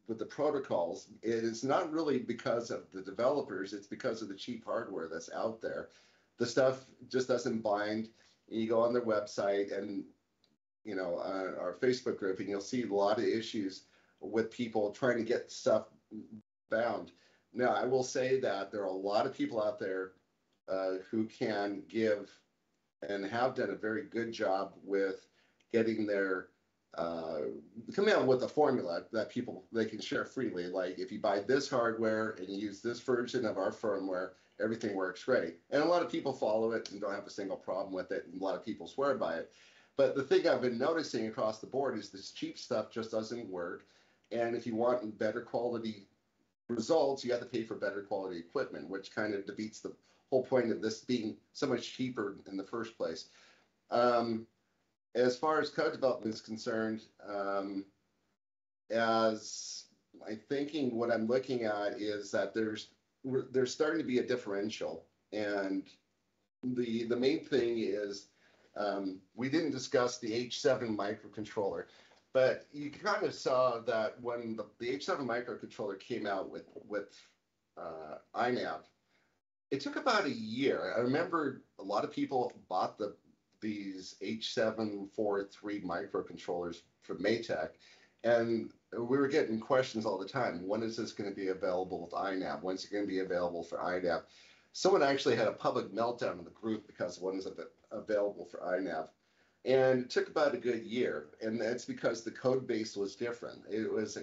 with the protocols. It's not really because of the developers, it's because of the cheap hardware that's out there. The stuff just doesn't bind. You go on their website and, you know, on our Facebook group, and you'll see a lot of issues with people trying to get stuff bound. Now, I will say that there are a lot of people out there who can give and have done a very good job with getting their coming out with a formula that they can share freely. Like, if you buy this hardware and you use this version of our firmware, everything works great. And a lot of people follow it and don't have a single problem with it, and a lot of people swear by it. But the thing I've been noticing across the board is this cheap stuff just doesn't work. And if you want better quality results, you have to pay for better quality equipment, which kind of defeats the whole point of this being so much cheaper in the first place. As far as code development is concerned, as I'm thinking, what I'm looking at is that there's starting to be a differential, and the main thing is we didn't discuss the H7 microcontroller, but you kind of saw that when the H7 microcontroller came out with INAV, it took about a year. I remember a lot of people bought these H743 microcontrollers from Maytech, and we were getting questions all the time. When is this going to be available with INAV? When's it going to be available for INAV? Someone actually had a public meltdown in the group because one is available for INAV. And it took about a good year, and that's because the code base was different. It was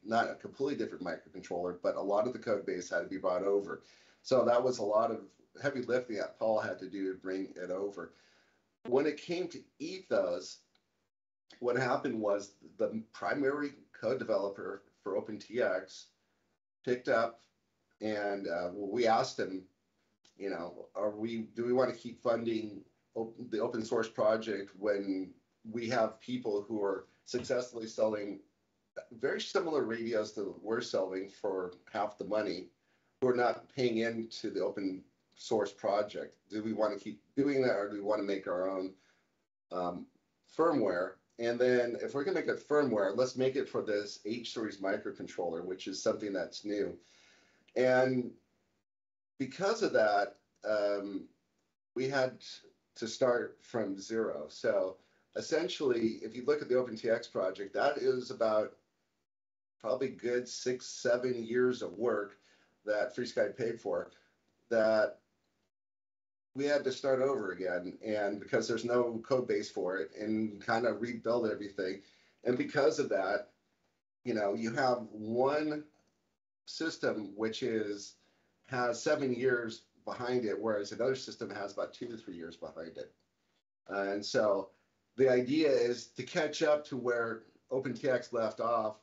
not a completely different microcontroller, but a lot of the code base had to be brought over. So that was a lot of heavy lifting that Paul had to do to bring it over. When it came to Ethos, what happened was the primary code developer for OpenTX picked up, and we asked him, you know, do we want to keep funding the open source project when we have people who are successfully selling very similar radios that we're selling for half the money, who are not paying into the open source project? Do we want to keep doing that, or do we want to make our own firmware? And then if we're going to make a firmware, let's make it for this H-series microcontroller, which is something that's new. And because of that, we had to start from zero. So essentially, if you look at the OpenTX project, that is about probably good 6-7 years of work that FreeSky paid for, that we had to start over again, and because there's no code base for it, and kind of rebuild everything. And because of that, you know, you have one system which has 7 years behind it, whereas another system has about 2 to 3 years behind it. And so the idea is to catch up to where OpenTX left off.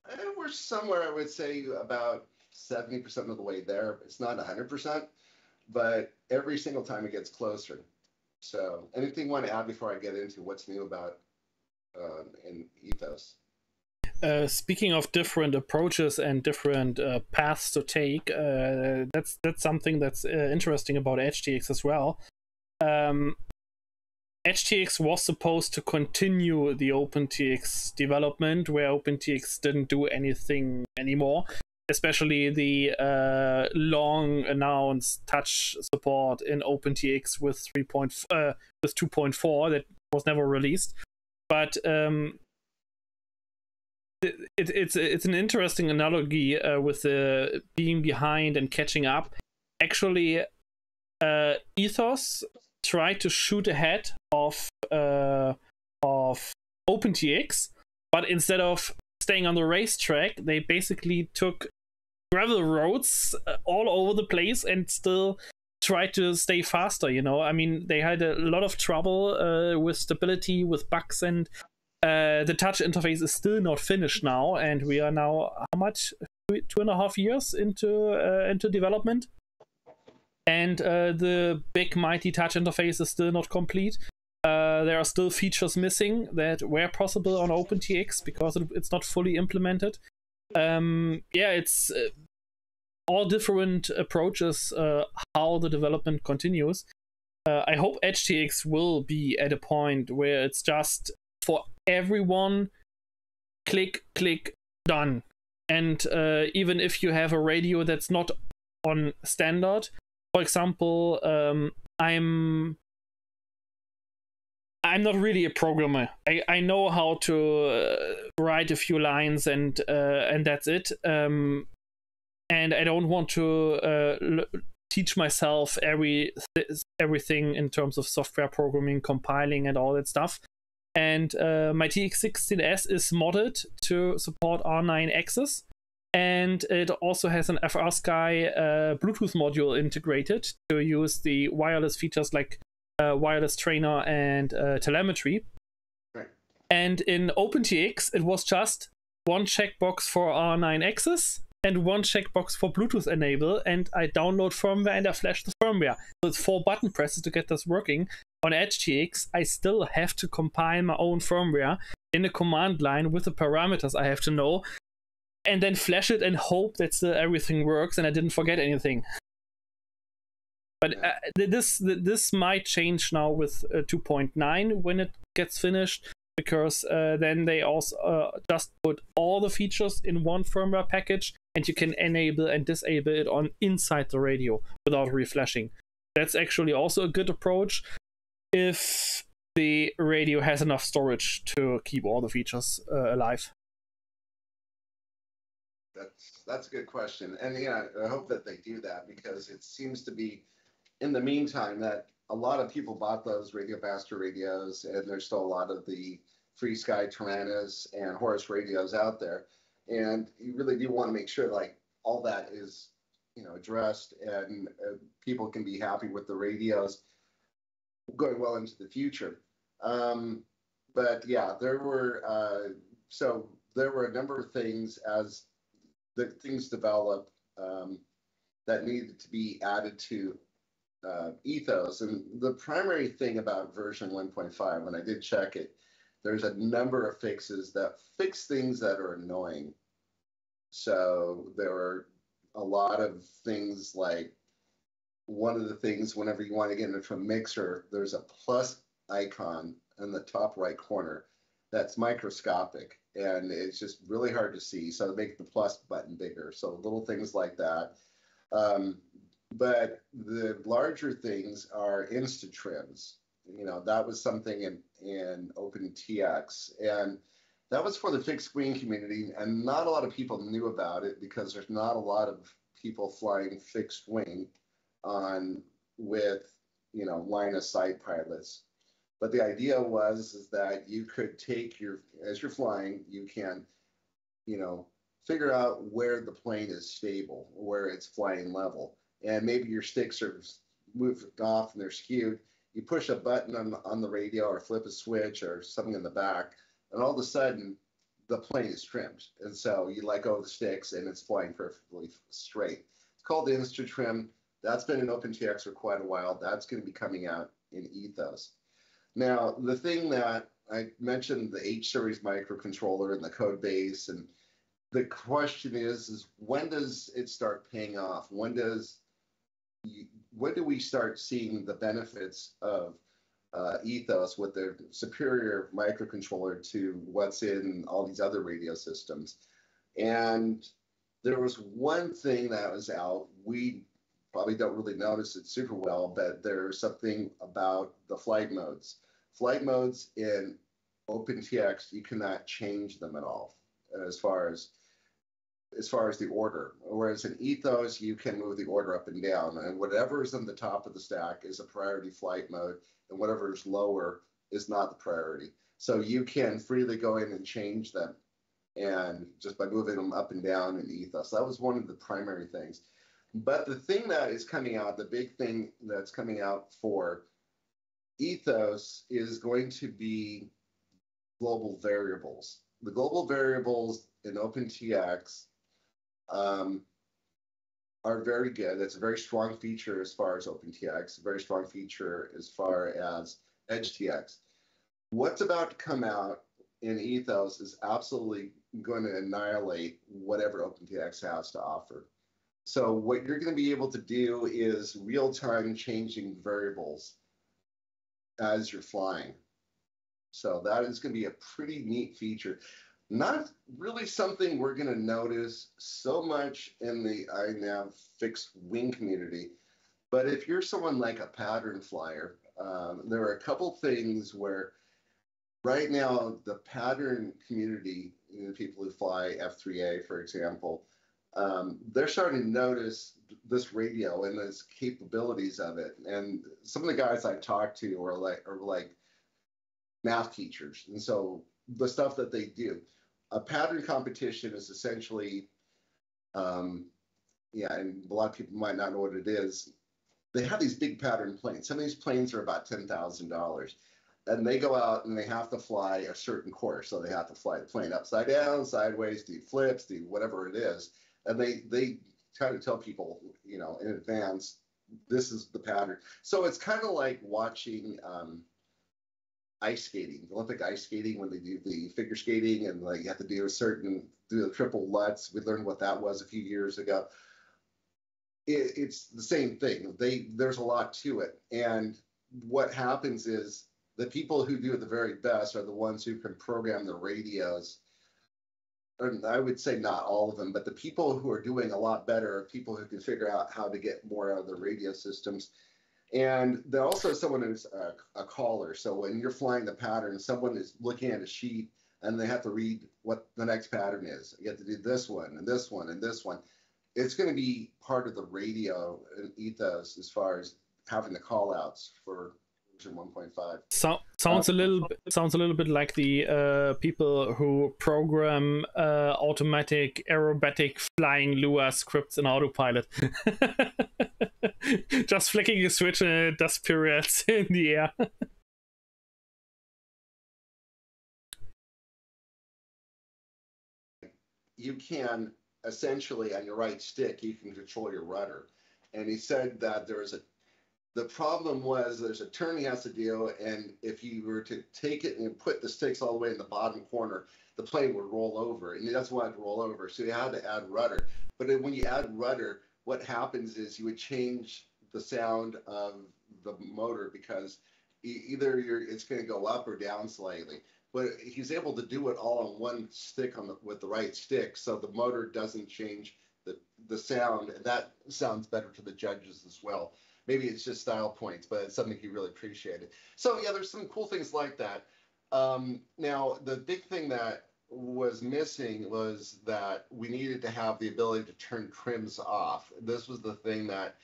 And we're somewhere, I would say, about 70% of the way there. It's not 100%, but every single time it gets closer. So anything you want to add before I get into what's new about in Ethos? Speaking of different approaches and different paths to take, that's something that's interesting about HTX as well. HTX was supposed to continue the OpenTX development, where OpenTX didn't do anything anymore. especially the long announced touch support in OpenTX with 2.4 that was never released. But it's an interesting analogy with the being behind and catching up. Actually, Ethos tried to shoot ahead of OpenTX, but instead of staying on the racetrack, they basically took gravel roads all over the place and still tried to stay faster. I mean, they had a lot of trouble with stability, with bugs, and the touch interface is still not finished now, and we are now how much 2.5 years into development, and the big mighty touch interface is still not complete. There are still features missing that were possible on OpenTX because it's not fully implemented. It's all different approaches how the development continues. I hope HTX will be at a point where it's just for everyone, click, done. And even if you have a radio that's not on standard, for example, I'm not really a programmer. I know how to write a few lines and that's it. And I don't want to teach myself everything in terms of software programming, compiling, and all that stuff. And my TX16S is modded to support R9 access, and it also has an FrSky Bluetooth module integrated to use the wireless features like wireless trainer and telemetry. Right. And in OpenTX, it was just one checkbox for R9 access and one checkbox for Bluetooth enable, and I download firmware and I flash the firmware. So it's 4 button presses to get this working. On HTX, I still have to compile my own firmware in a command line with the parameters I have to know, and then flash it and hope that everything works and I didn't forget anything. But this might change now with 2.9 when it gets finished, because then they also just put all the features in one firmware package, and you can enable and disable it on inside the radio without reflashing. That's actually also a good approach if the radio has enough storage to keep all the features alive. That's a good question, and yeah, I hope that they do that, because it seems to be, in the meantime, that a lot of people bought those Radio Master radios, and there's still a lot of the FrSky Tyrannas and Horus radios out there, and you really do want to make sure like all that is addressed, and people can be happy with the radios going well into the future. But yeah, there were a number of things as the things developed that needed to be added to Ethos. And the primary thing about version 1.5, when I did check it, there's a number of fixes that fix things that are annoying. So there were a lot of things like, one of the things, whenever you want to get into a mixer, there's a plus icon in the top right corner that's microscopic, and it's just really hard to see. So make the plus button bigger. So little things like that. But the larger things are insta trims. That was something in OpenTX, and that was for the fixed wing community, and not a lot of people knew about it because there's not a lot of people flying fixed wing with line of sight pilots. But the idea is that you could take as you're flying, you can figure out where the plane is stable, where it's flying level, and maybe your sticks are moved off and they're skewed. You push a button on the radio or flip a switch or something in the back, and all of a sudden the plane is trimmed, and so you let go of the sticks and it's flying perfectly straight. It's called the Insta Trim. That's been in OpenTX for quite a while. That's going to be coming out in Ethos. Now, the thing that I mentioned, the H-series microcontroller and the code base, and the question is when does it start paying off? When do we start seeing the benefits of Ethos with their superior microcontroller to what's in all these other radio systems? And There was one thing that was out. We probably don't really notice it super well, but there's something about the flight modes. Flight modes in OpenTX, you cannot change them at all as far as the order. Whereas in Ethos, you can move the order up and down, and whatever is on the top of the stack is a priority flight mode, and whatever is lower is not the priority. So you can freely go in and change them, and just by moving them up and down in Ethos. That was one of the primary things. But the thing that is coming out, the big thing that's coming out for Ethos is going to be global variables. The global variables in OpenTX are very good. It's a very strong feature as far as OpenTX, a very strong feature as far as EdgeTX. What's about to come out in Ethos is absolutely going to annihilate whatever OpenTX has to offer. So what you're going to be able to do is real-time changing variables as you're flying. So that is going to be a pretty neat feature. Not really something we're going to notice so much in the INAV fixed wing community, but if you're someone like a pattern flyer, there are a couple things where right now the pattern community, you know, people who fly F3A, for example, they're starting to notice this radio and its capabilities of it. And some of the guys I talk to are like math teachers, and so the stuff that they do. A pattern competition is essentially, yeah, and a lot of people might not know what it is. They have these big pattern planes. Some of these planes are about $10,000, and they go out and they have to fly a certain course. So they have to fly the plane upside down, sideways, do flips, do whatever it is, and they try to tell people, you know, in advance, this is the pattern. So it's kind of like watching ice skating, Olympic ice skating, when they do the figure skating and like you have to do the triple Lutz. We learned what that was a few years ago. It's the same thing. There's a lot to it. And what happens is the people who do it the very best are the ones who can program the radios. And I would say not all of them, but the people who are doing a lot better are people who can figure out how to get more out of the radio systems. And then also someone who's a caller. So when you're flying the pattern, someone is looking at a sheet and they have to read what the next pattern is. You have to do this one and this one and this one. It's going to be part of the radio and Ethos as far as having the call outs for version 1.5. Sounds a little bit like the people who program automatic aerobatic flying Lua scripts in autopilot. Just flicking a switch and it does pirouettes in the air. You can essentially, on your right stick, you can control your rudder. And he said that the problem was there's a turn he has to do, and if you were to take it and put the sticks all the way in the bottom corner, the plane would roll over, and he doesn't want it to roll over, so he had to add rudder. But when you add rudder, what happens is you would change the sound of the motor because either it's going to go up or down slightly. But he's able to do it all on one stick with the right stick, so the motor doesn't change the sound, and that sounds better to the judges as well. Maybe it's just style points, but it's something he really appreciated. So yeah, there's some cool things like that. Now, the big thing that was missing was that we needed to have the ability to turn trims off. This was the thing that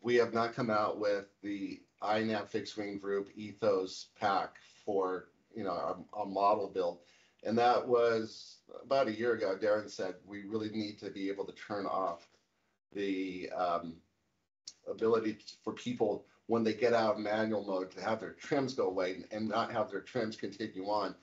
we have not come out with the INAV fixed wing group Ethos pack for, you know, a model build. And that was about a year ago. Darren said we really need to be able to turn off the ability for people when they get out of manual mode to have their trims go away and not have their trims continue on.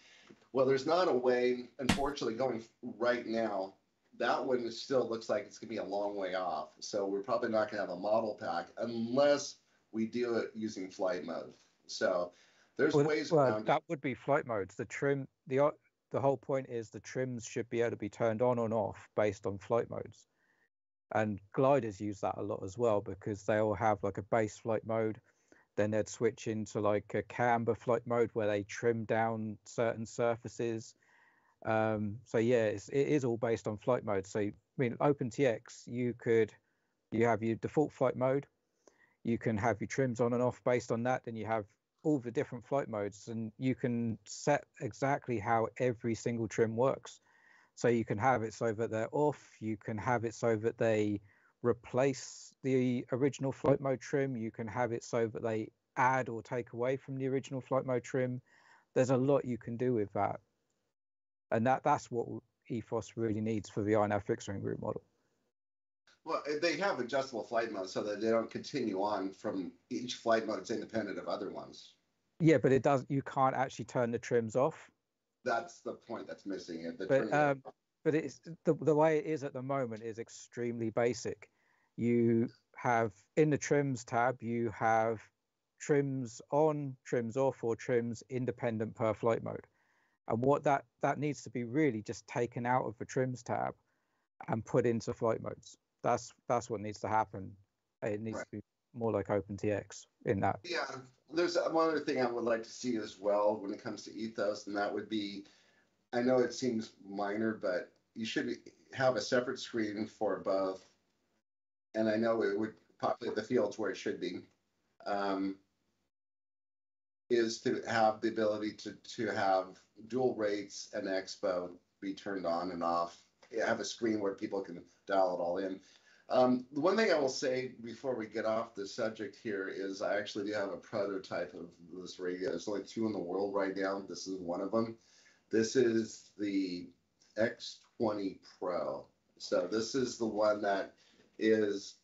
Well, there's not a way, unfortunately, going right now. That one still looks like it's going to be a long way off. So we're probably not going to have a model pack unless we do it using flight mode. So there's ways around that would be flight modes. The trim, the whole point is the trims should be able to be turned on and off based on flight modes. And gliders use that a lot as well because they all have like a base flight mode. Then they'd switch into like a camber flight mode where they trim down certain surfaces. So yeah, it is all based on flight mode. So I mean, OpenTX, you have your default flight mode, you can have your trims on and off based on that, then you have all the different flight modes, and you can set exactly how every single trim works. So you can have it so that they're off, you can have it so that they replace the original flight mode trim, you can have it so that they add or take away from the original flight mode trim. There's a lot you can do with that. And that's what Ethos really needs for the INAV fixed wing route model. Well, they have adjustable flight modes so that they don't continue on from each flight mode. It's independent of other ones. Yeah, but you can't actually turn the trims off. That's the point that's missing. But it's the way it is at the moment is extremely basic. You have in the trims tab, you have trims on, trims off, or trims independent per flight mode. And what that needs to be really just taken out of the trims tab and put into flight modes. That's what needs to happen. It needs to be more like OpenTX in that. Yeah, there's one other thing I would like to see as well when it comes to Ethos, and that would be, I know it seems minor, but you should have a separate screen for both, and I know it would populate the fields where it should be, is to have the ability to have dual rates and expo be turned on and off. Have a screen where people can dial it all in. The one thing I will say before we get off the subject here is I actually do have a prototype of this radio. There's only 2 in the world right now. This is one of them. This is the X20 Pro. So this is the one that is,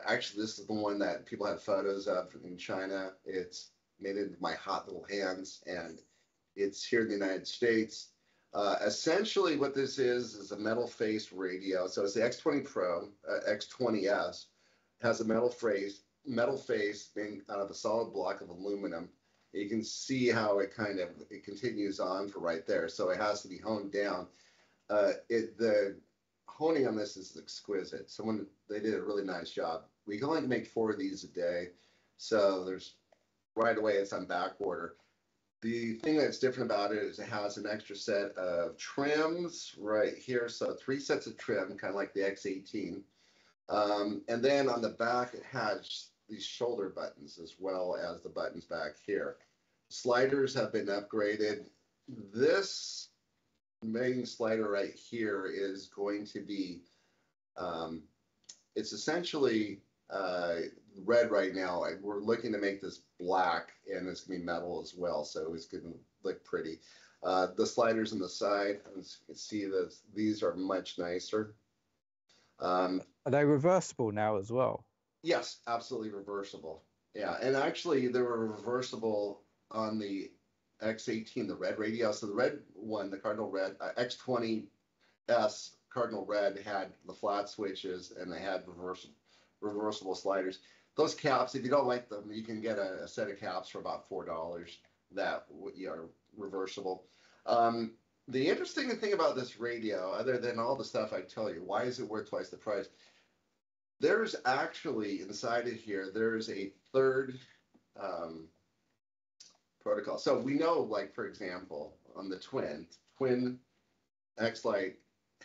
actually this is the one that people have photos of in China. It's made into my hot little hands, and it's here in the United States. Essentially what this is a metal face radio. So it's the X20 Pro, X20S, has a metal face made out of a solid block of aluminum. You can see how it continues on for right there. So it has to be honed down. The honing on this is exquisite. They did a really nice job. We can only make 4 of these a day. So there's right away it's on back order. The thing that's different about it is it has an extra set of trims right here. So 3 sets of trim, kind of like the X18. And then on the back, it has these shoulder buttons as well as the buttons back here. Sliders have been upgraded. This main slider right here is going to be, it's essentially red right now. We're looking to make this black, and it's gonna be metal as well, so it's gonna look pretty. The sliders on the side, you can see that these are much nicer. Are they reversible now as well? Yes, absolutely reversible. Yeah, and actually they were reversible on the X18, the red radio. So the red one, the Cardinal Red, X20S Cardinal Red had the flat switches, and they had reversible sliders. Those caps, if you don't like them, you can get a set of caps for about $4 that are reversible. The interesting thing about this radio, other than all the stuff I tell you, why is it worth twice the price? There's actually inside of here, there's a third protocol. So we know, like, for example, on the Twin X-Lite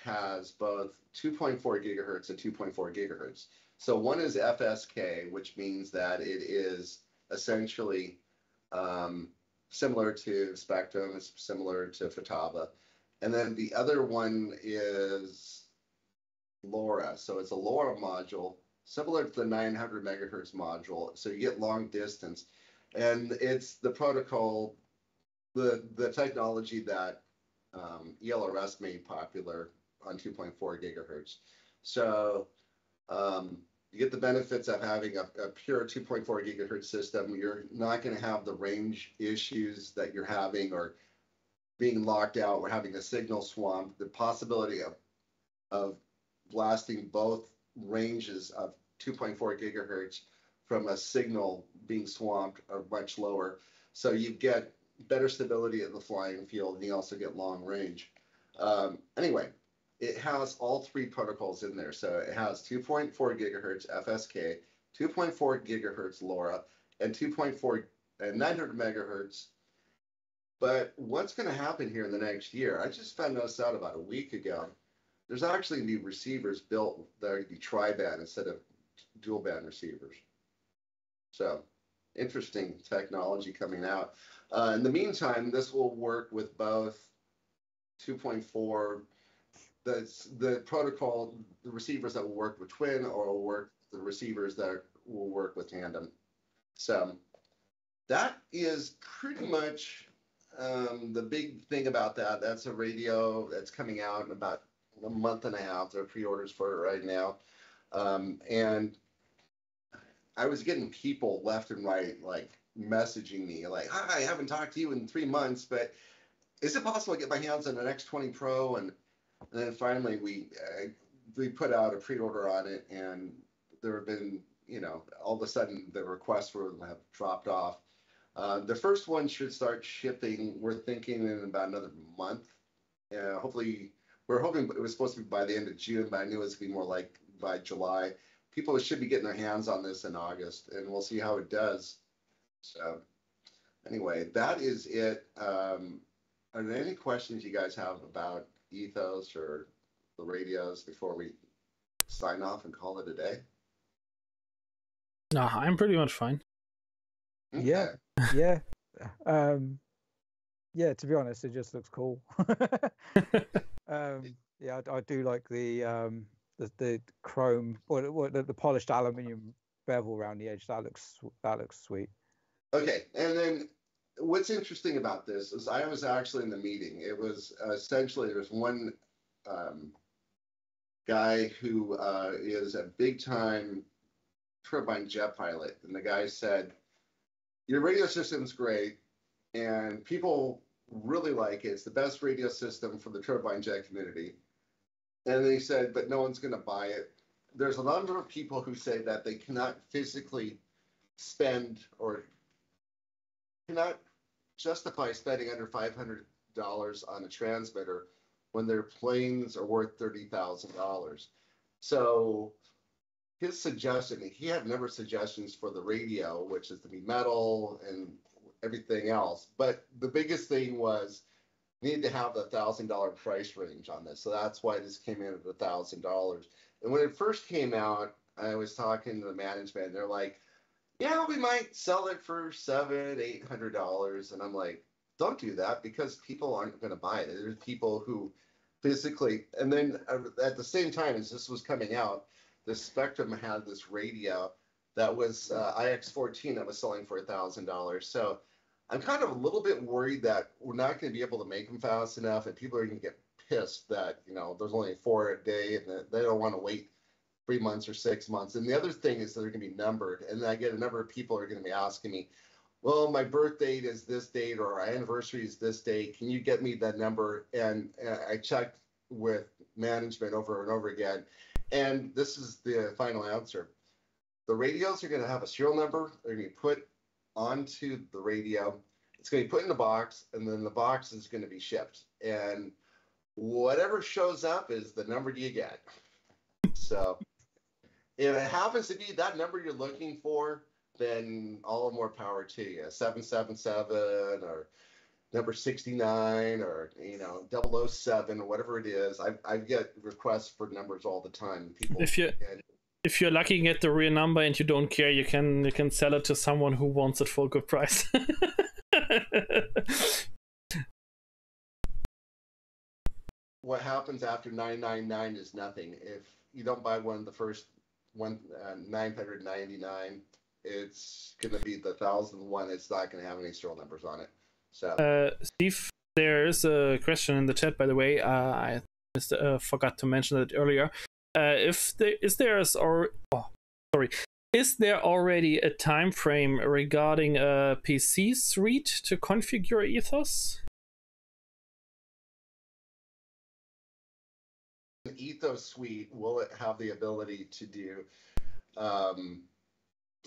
has both 2.4 gigahertz and 2.4 gigahertz. So one is FSK, which means that it is essentially similar to Spectrum, it's similar to Futaba. And then the other one is LoRa. So it's a LoRa module, similar to the 900 megahertz module. So you get long distance. And it's the protocol, the technology that ELRS made popular on 2.4 gigahertz. So you get the benefits of having a pure 2.4 gigahertz system. You're not going to have the range issues that you're having, or being locked out, or having a signal swamp. The possibility of blasting both ranges of 2.4 gigahertz from a signal being swamped are much lower. So you get better stability at the flying field, and you also get long range. Anyway, it has all 3 protocols in there. So it has 2.4 gigahertz FSK, 2.4 gigahertz LoRa, and 2.4 and 900 megahertz But what's going to happen here in the next year? I just found this out about a week ago. There's actually going to be receivers built that are going to be tri-band instead of dual band receivers. So interesting technology coming out. In the meantime, this will work with both 2.4, the protocol, the receivers that will work with twin, or will work the receivers that will work with tandem. So that is pretty much the big thing about that. That's a radio that's coming out in about a month and a half. There are pre-orders for it right now. And I was getting people left and right, like messaging me, like, "Hi, I haven't talked to you in 3 months, but is it possible to get my hands on an X20 Pro?" And then finally we put out a pre-order on it, and there have been, all of a sudden the requests for them have dropped off. The first one should start shipping, we're thinking, in about another month. Hopefully, we're hoping it was supposed to be by the end of June, but I knew it was going to be more like by July. People should be getting their hands on this in August, and we'll see how it does. So anyway, that is it. Are there any questions you guys have about Ethos or the radios before we sign off and call it a day? No, I'm pretty much fine. Okay. Yeah. Yeah, to be honest, it just looks cool. Yeah, I do like the chrome or the polished aluminium bevel around the edge. That looks sweet. Okay, and then what's interesting about this is I was actually in the meeting. It was essentially, there's one guy who is a big time turbine jet pilot, and the guy said, "Your radio system's great, and people really like it. It's the best radio system for the turbine jet community." And they said, "But no one's going to buy it." There's a number of people who say that they cannot physically spend or cannot justify spending under $500 on a transmitter when their planes are worth $30,000. So his suggestion, he had a number of suggestions for the radio, which is to be metal and everything else. But the biggest thing was you need to have the $1,000 price range on this. So that's why this came in at $1,000. And when it first came out, I was talking to the management. They're like, "Yeah, we might sell it for $700-800." And I'm like, don't do that, because people aren't going to buy it. There's people who physically, and then at the same time as this was coming out, the Spectrum had this radio that was IX14 that was selling for $1,000. So I'm kind of a little bit worried that we're not going to be able to make them fast enough, and people are going to get pissed that, there's only 4 a day, and that they don't want to wait 3 months or 6 months. And the other thing is that they're going to be numbered. And I get a number of people are going to be asking me, "Well, my birth date is this date, or our anniversary is this date. Can you get me that number?" And I checked with management over and over again. And this is the final answer. The radios are going to have a serial number. They're going to be put onto the radio. It's going to be put in the box, and then the box is going to be shipped. And whatever shows up is the number you get. So if it happens to be that number you're looking for, then all the more power to you. 777 or number 69 or 007 or whatever it is. I get requests for numbers all the time. People. If you're lucky, get the real number and you don't care, you can sell it to someone who wants it for a good price. What happens after 999 is nothing. If you don't buy one, the first one, 999, it's going to be the 1,001. It's not going to have any serial numbers on it. So, Steve, there is a question in the chat, by the way. I forgot to mention it earlier. Is there already a time frame regarding a PC suite to configure Ethos? The Ethos suite, will it have the ability to do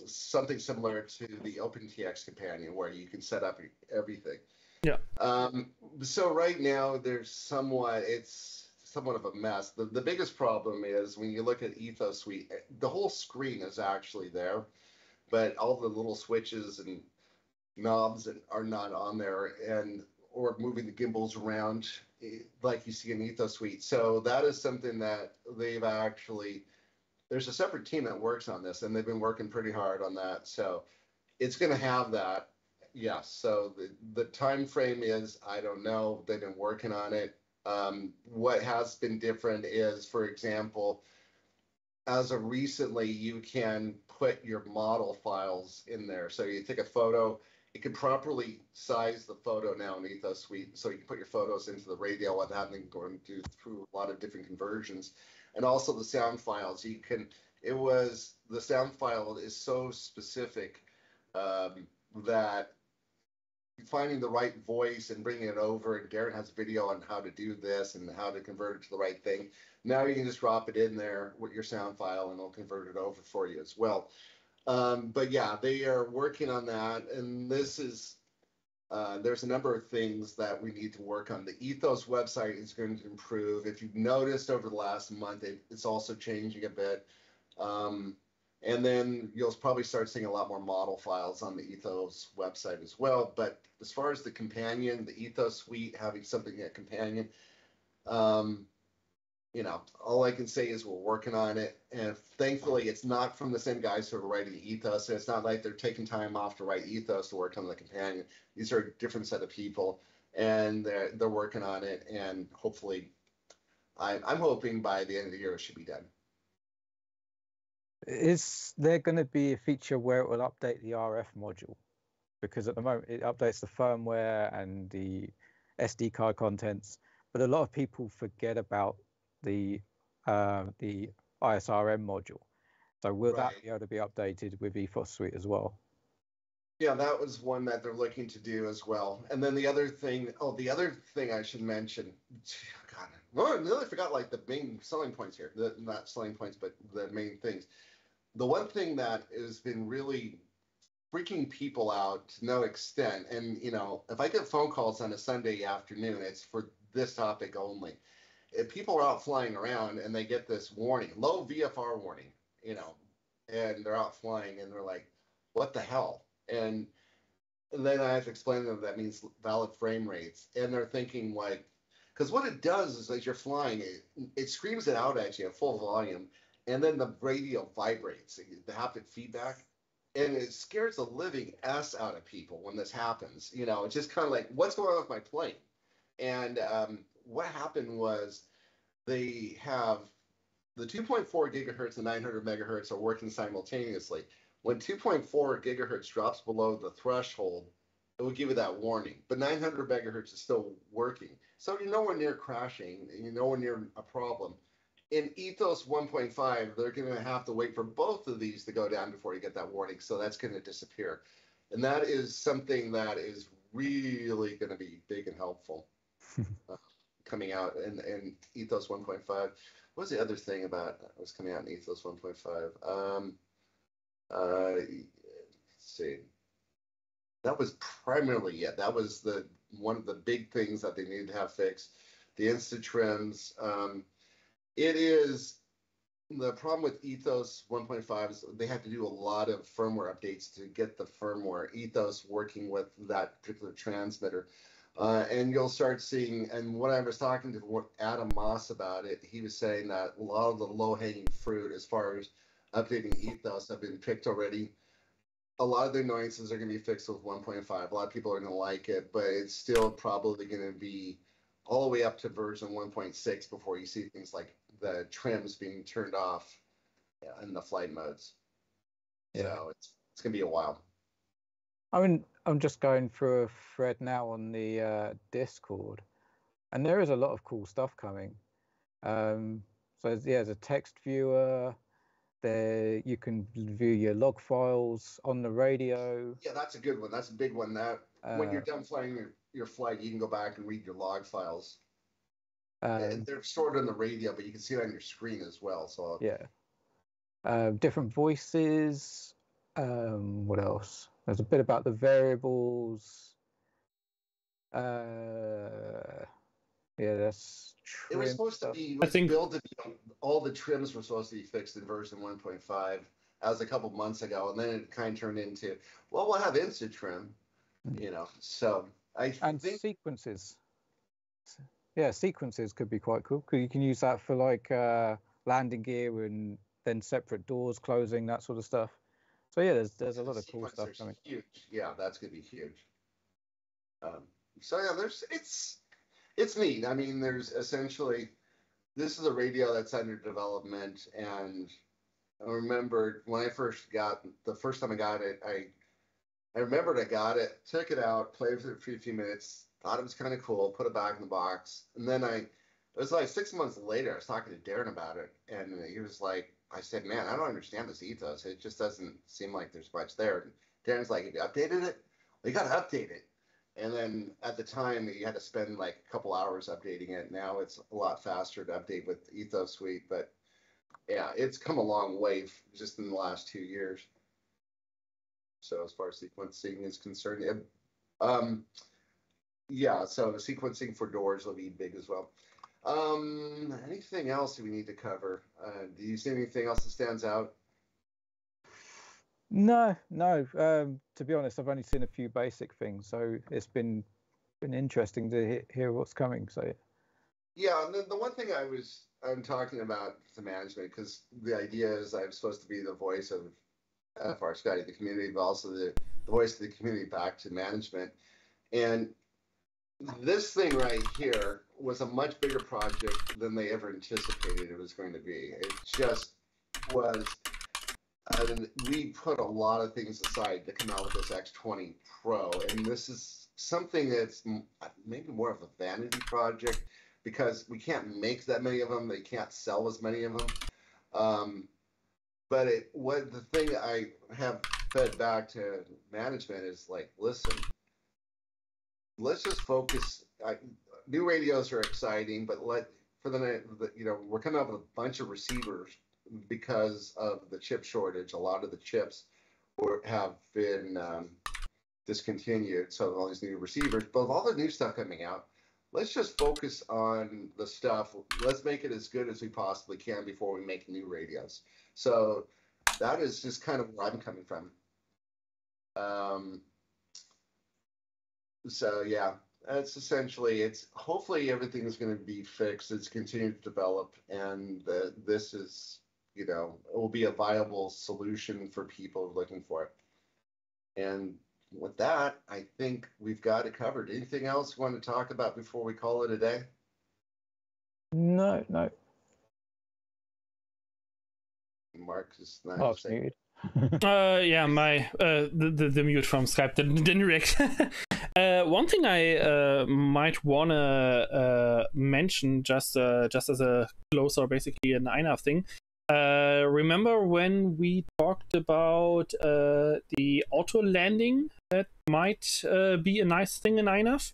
something similar to the OpenTX companion, where you can set up everything? Yeah. So right now it's somewhat of a mess. The biggest problem is when you look at Ethos suite, the whole screen is actually there, but all the little switches and knobs are not on there. And or moving the gimbals around like you see in Ethos Suite. So that is something that they've actually, there's a separate team that works on this, and they've been working pretty hard on that. So it's going to have that. Yes. So the time frame is, I don't know. They've been working on it. What has been different is, for example, as of recently, you can put your model files in there. So you take a photo, it can properly size the photo now in Ethos Suite. So you can put your photos into the radio without having going through a lot of different conversions. And also the sound files. You can, the sound file is so specific that finding the right voice and bringing it over, and Darren has a video on how to do this and how to convert it to the right thing. Now you can just drop it in there with your sound file and it'll convert it over for you as well. But yeah, they are working on that, and this is there's a number of things that we need to work on. The Ethos website is going to improve. If you've noticed over the last month, it's also changing a bit. And then you'll probably start seeing a lot more model files on the Ethos website as well. But as far as the companion, the Ethos Suite, having something a companion, you know, all I can say is we're working on it. And thankfully, it's not from the same guys who are writing Ethos. So it's not like they're taking time off to write Ethos to work on the companion. These are a different set of people, and they're working on it. And hopefully, I'm hoping by the end of the year it should be done. Is there going to be a feature where it will update the RF module? Because at the moment it updates the firmware and the SD card contents, but a lot of people forget about the ISRM module. So will that be able to be updated with Ethos Suite as well? Yeah, that was one that they're looking to do as well. And then the other thing I should mention, God, I really forgot like the main selling points here. Not selling points, but the main things. The one thing that has been really freaking people out to no extent, and you know, if I get phone calls on a Sunday afternoon, it's for this topic only. If people are out flying around and they get this warning, low VFR warning, you know, and they're out flying and they're like, what the hell? And then I have to explain to them that means valid frame rates. And they're thinking like, because what it does is as you're flying, it screams it out at you at full volume, and then the radio vibrates, the haptic feedback, and it scares the living S out of people when this happens. You know, it's just kind of like, what's going on with my plane? And what happened was they have the 2.4 gigahertz and 900 megahertz are working simultaneously. When 2.4 gigahertz drops below the threshold, it will give you that warning. But 900 megahertz is still working. So you're nowhere near crashing, and you're nowhere near a problem. In Ethos 1.5, they're going to have to wait for both of these to go down before you get that warning. So that's going to disappear. And that is something that is really going to be big and helpful coming out in Ethos 1.5. What was the other thing about was coming out in Ethos 1.5? Let's see. That was primarily it. That was one of the big things that they needed to have fixed. The instant trims. It is the problem with Ethos 1.5 is they have to do a lot of firmware updates to get the firmware Ethos working with that particular transmitter. And you'll start seeing, and when I was talking to Adam Moss about it, he was saying that a lot of the low-hanging fruit as far as updating Ethos have been picked already. A lot of the annoyances are going to be fixed with 1.5. A lot of people are going to like it, but it's still probably going to be all the way up to version 1.6 before you see things like the trims being turned off in the flight modes. Yeah. So it's going to be a while. I mean, I'm just going through a thread now on the Discord, and there is a lot of cool stuff coming. So there's a text viewer. There you can view your log files on the radio. Yeah, that's a good one. That's a big one. That when you're done flying your flight, you can go back and read your log files. And they're stored on the radio, but you can see it on your screen as well. So yeah, different voices. What else? There's a bit about the variables. Yeah, that's it was supposed stuff. to be. Built to be, all the trims were supposed to be fixed in version 1.5. As a couple months ago, and then it kind of turned into, well, we'll have instant trim, you know. So And think sequences. Yeah, sequences could be quite cool. 'Cause you can use that for like landing gear and then separate doors closing, that sort of stuff. So yeah, there's a lot of cool stuff coming. Huge. Yeah, that's gonna be huge. So yeah, it's neat. I mean, there's essentially this is a radio that's under development, and I remember when I the first time I got it, I remembered I got it, took it out, played with it for a few minutes, thought it was kind of cool, put it back in the box, and then it was like 6 months later, I was talking to Darren about it, and he was like, I said, man, I don't understand this Ethos. It just doesn't seem like there's much there. And Darren's like, have you updated it? Well, you got to update it. And then at the time, you had to spend like a couple hours updating it. Now it's a lot faster to update with Ethos Suite, but yeah, it's come a long way just in the last 2 years. So as far as sequencing is concerned, yeah, so the sequencing for doors will be big as well. Anything else we need to cover? Do you see anything else that stands out? No. To be honest, I've only seen a few basic things, so it's been interesting to hear what's coming. So yeah, and the one thing I'm talking about the management, because the idea is I'm supposed to be the voice of FR Scotty, the community, but also the voice of the community back to management. And this thing right here was a much bigger project than they ever anticipated it was going to be. It just was. We put a lot of things aside to come out with this X20 Pro, and this is something that's maybe more of a vanity project because we can't make that many of them. They can't sell as many of them. But the thing I have fed back to management is like, listen, let's just focus. New radios are exciting, but we're coming up with a bunch of receivers because of the chip shortage. A lot of the chips have been discontinued, so all these new receivers. But with all the new stuff coming out, let's just focus on the stuff. Let's make it as good as we possibly can before we make new radios. So that is just kind of where I'm coming from. So yeah, that's essentially hopefully everything is going to be fixed. It's continued to develop, and this is, it will be a viable solution for people looking for it. And with that, I think we've got it covered. Anything else you want to talk about before we call it a day? No. Mark is not muted. Yeah, my the mute from Skype didn't react. One thing I might wanna mention just as a closer, basically an INAV thing. Remember when we talked about the auto landing that might be a nice thing in INAV?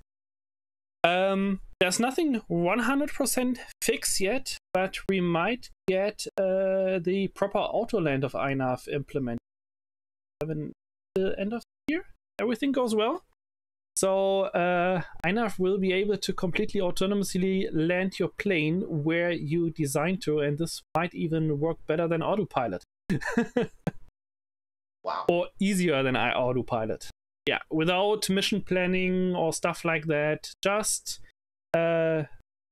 There's nothing 100% fixed yet, but we might get the proper auto land of INAV implemented at the end of the year. Everything goes well. So INAV will be able to completely autonomously land your plane where you designed to, and this might even work better than autopilot. Wow. Or easier than autopilot. Yeah, without mission planning or stuff like that. Just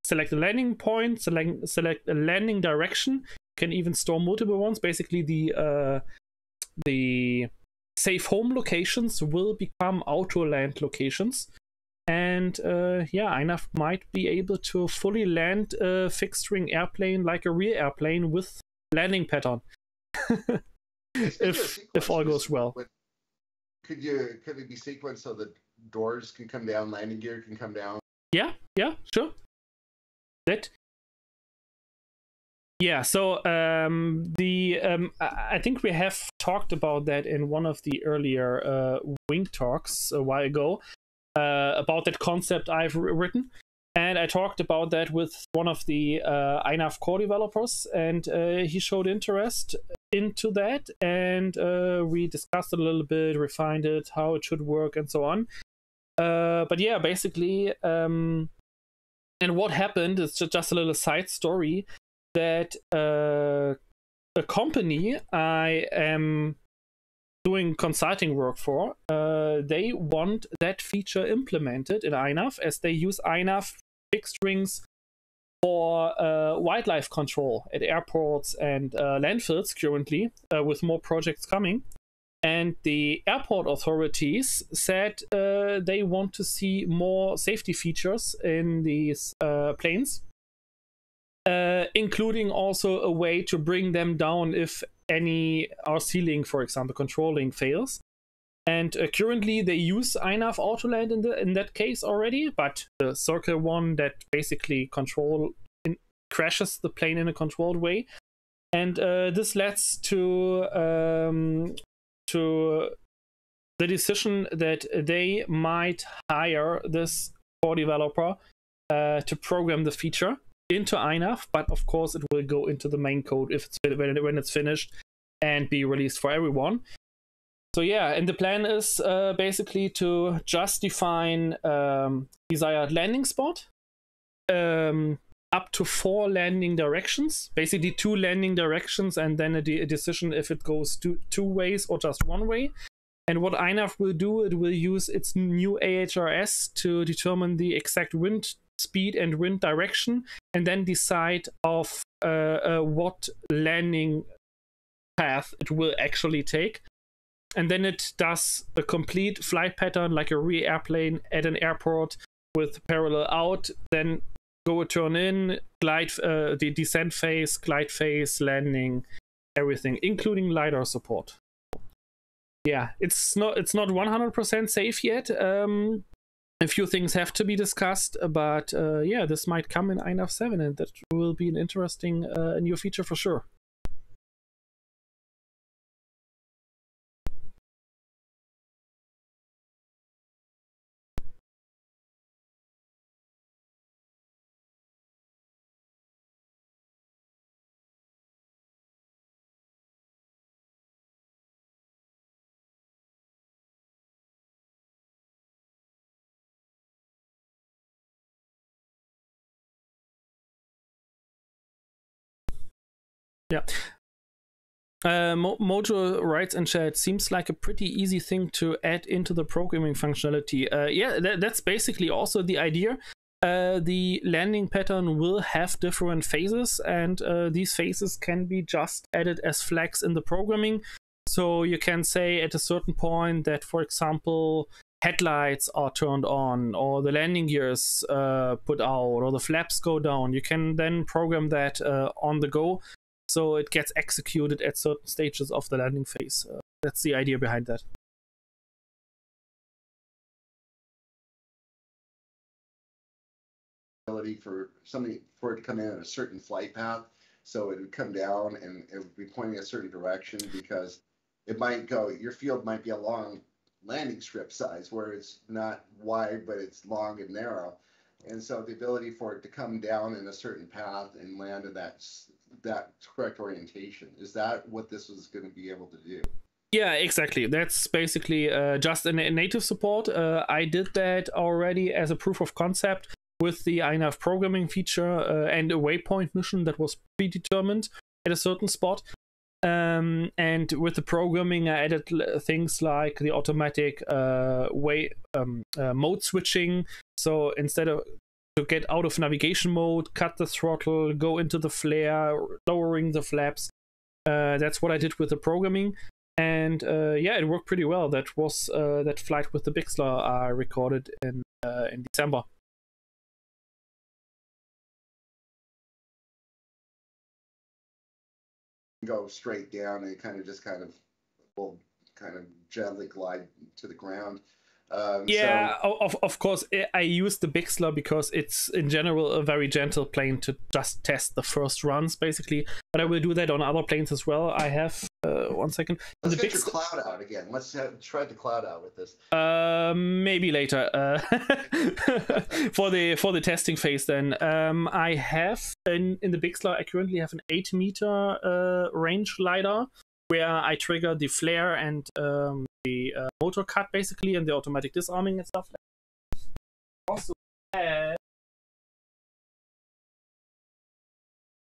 select a landing point, select a landing direction. You can even store multiple ones. Basically, the safe home locations will become auto land locations, and INAV might be able to fully land a fixed wing airplane like a rear airplane with landing pattern. if all goes well. Could it be sequenced so the doors can come down, landing gear can come down? Yeah, sure. So I think we have talked about that in one of the earlier Wing talks a while ago, about that concept I've written, and I talked about that with one of the INAV core developers, and he showed interest into that, and we discussed it a little bit, refined it, how it should work, and so on. But yeah, basically, and what happened is just a little side story, that a company I am doing consulting work for, they want that feature implemented in INAV, as they use INAV fixed rings for wildlife control at airports and landfills currently, with more projects coming. And the airport authorities said they want to see more safety features in these planes, including also a way to bring them down if any RC link, for example, control link fails. And currently they use INAV Autoland in that case already, but the Circle one that basically crashes the plane in a controlled way. And this leads to the decision that they might hire this core developer to program the feature into INAV, but of course it will go into the main code when it's finished and be released for everyone. So yeah, and the plan is basically to just define desired landing spot, up to 4 landing directions, basically 2 landing directions, and then a decision if it goes two ways or just one way. And what INAV will do, it will use its new AHRS to determine the exact wind speed and wind direction, and then decide of what landing path it will actually take. And then it does a complete flight pattern, like a rear airplane at an airport with parallel out, then go a turn in, glide, the descent phase, glide phase, landing, everything, including LiDAR support. Yeah, it's not 100% safe yet. A few things have to be discussed, but yeah, this might come in INAV 7, and that will be an interesting new feature for sure. Yeah. Mojo writes in chat, seems like a pretty easy thing to add into the programming functionality. Yeah, that's basically also the idea. The landing pattern will have different phases, and these phases can be just added as flags in the programming. So you can say at a certain point that, for example, headlights are turned on, or the landing gears put out, or the flaps go down. You can then program that on the go, so it gets executed at certain stages of the landing phase. That's the idea behind that. For something for it to come in at a certain flight path, so it would come down and it would be pointing a certain direction, because it might go, your field might be a long landing strip size where it's not wide but it's long and narrow, and so the ability for it to come down in a certain path and land in that correct orientation, is that what this was going to be able to do? Yeah, exactly. That's basically just a native support. I did that already as a proof of concept with the INAV programming feature and a waypoint mission that was predetermined at a certain spot. And with the programming, I added things like the automatic mode switching. So instead of to get out of navigation mode, cut the throttle, go into the flare, lowering the flaps. That's what I did with the programming. And yeah, it worked pretty well. That was that flight with the Bixler I recorded in December. Go straight down and kind of gently glide to the ground. Yeah, so... of course, I use the Bixler because it's in general a very gentle plane to just test the first runs, basically. But I will do that on other planes as well. I have 1 second. Let's get your cloud out again. Let's try the cloud out with this. Maybe later. for the testing phase, then I have in the Bixler. I currently have an 8-meter range LiDAR, where I trigger the flare and the motor cut, basically, and the automatic disarming and stuff like that. Also have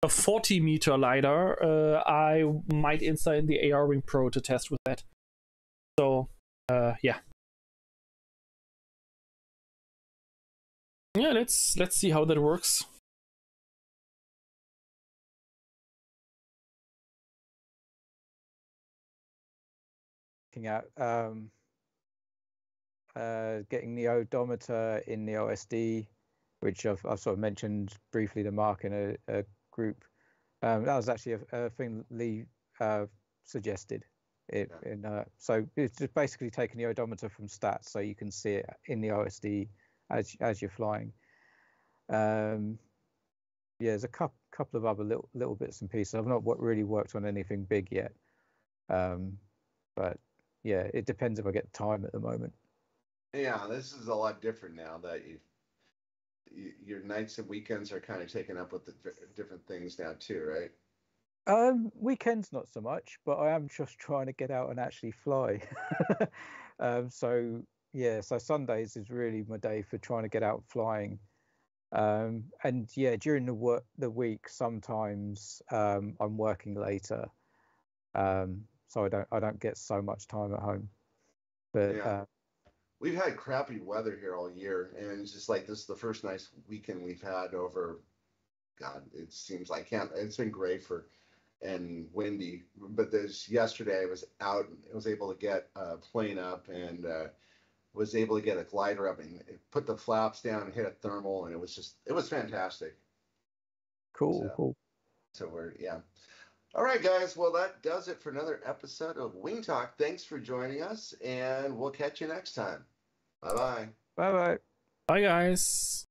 a 40-meter LiDAR. I might install in the AR Ring Pro to test with that. So yeah. Yeah, let's see how that works. Looking at getting the odometer in the OSD, which I've sort of mentioned briefly to Marc in a group. That was actually a thing Lee suggested. So it's just basically taking the odometer from stats, so you can see it in the OSD as you're flying. Yeah, there's a couple of other little bits and pieces. I've not really worked on anything big yet, but yeah, it depends if I get time at the moment. Yeah, this is a lot different now that your nights and weekends are kind of taken up with the different things now too, right? Weekends not so much, but I am just trying to get out and actually fly. So yeah, so Sundays is really my day for trying to get out flying. And yeah, during the week sometimes I'm working later, so I don't get so much time at home. But yeah. We've had crappy weather here all year, and it's just like this is the first nice weekend we've had over. God, it seems like it's been great and windy. But yesterday I was out, I was able to get a plane up and was able to get a glider up and put the flaps down and hit a thermal, and it was fantastic. cool. So yeah. All right, guys. Well, that does it for another episode of Wing Talk. Thanks for joining us, and we'll catch you next time. Bye-bye. Bye. Bye, guys.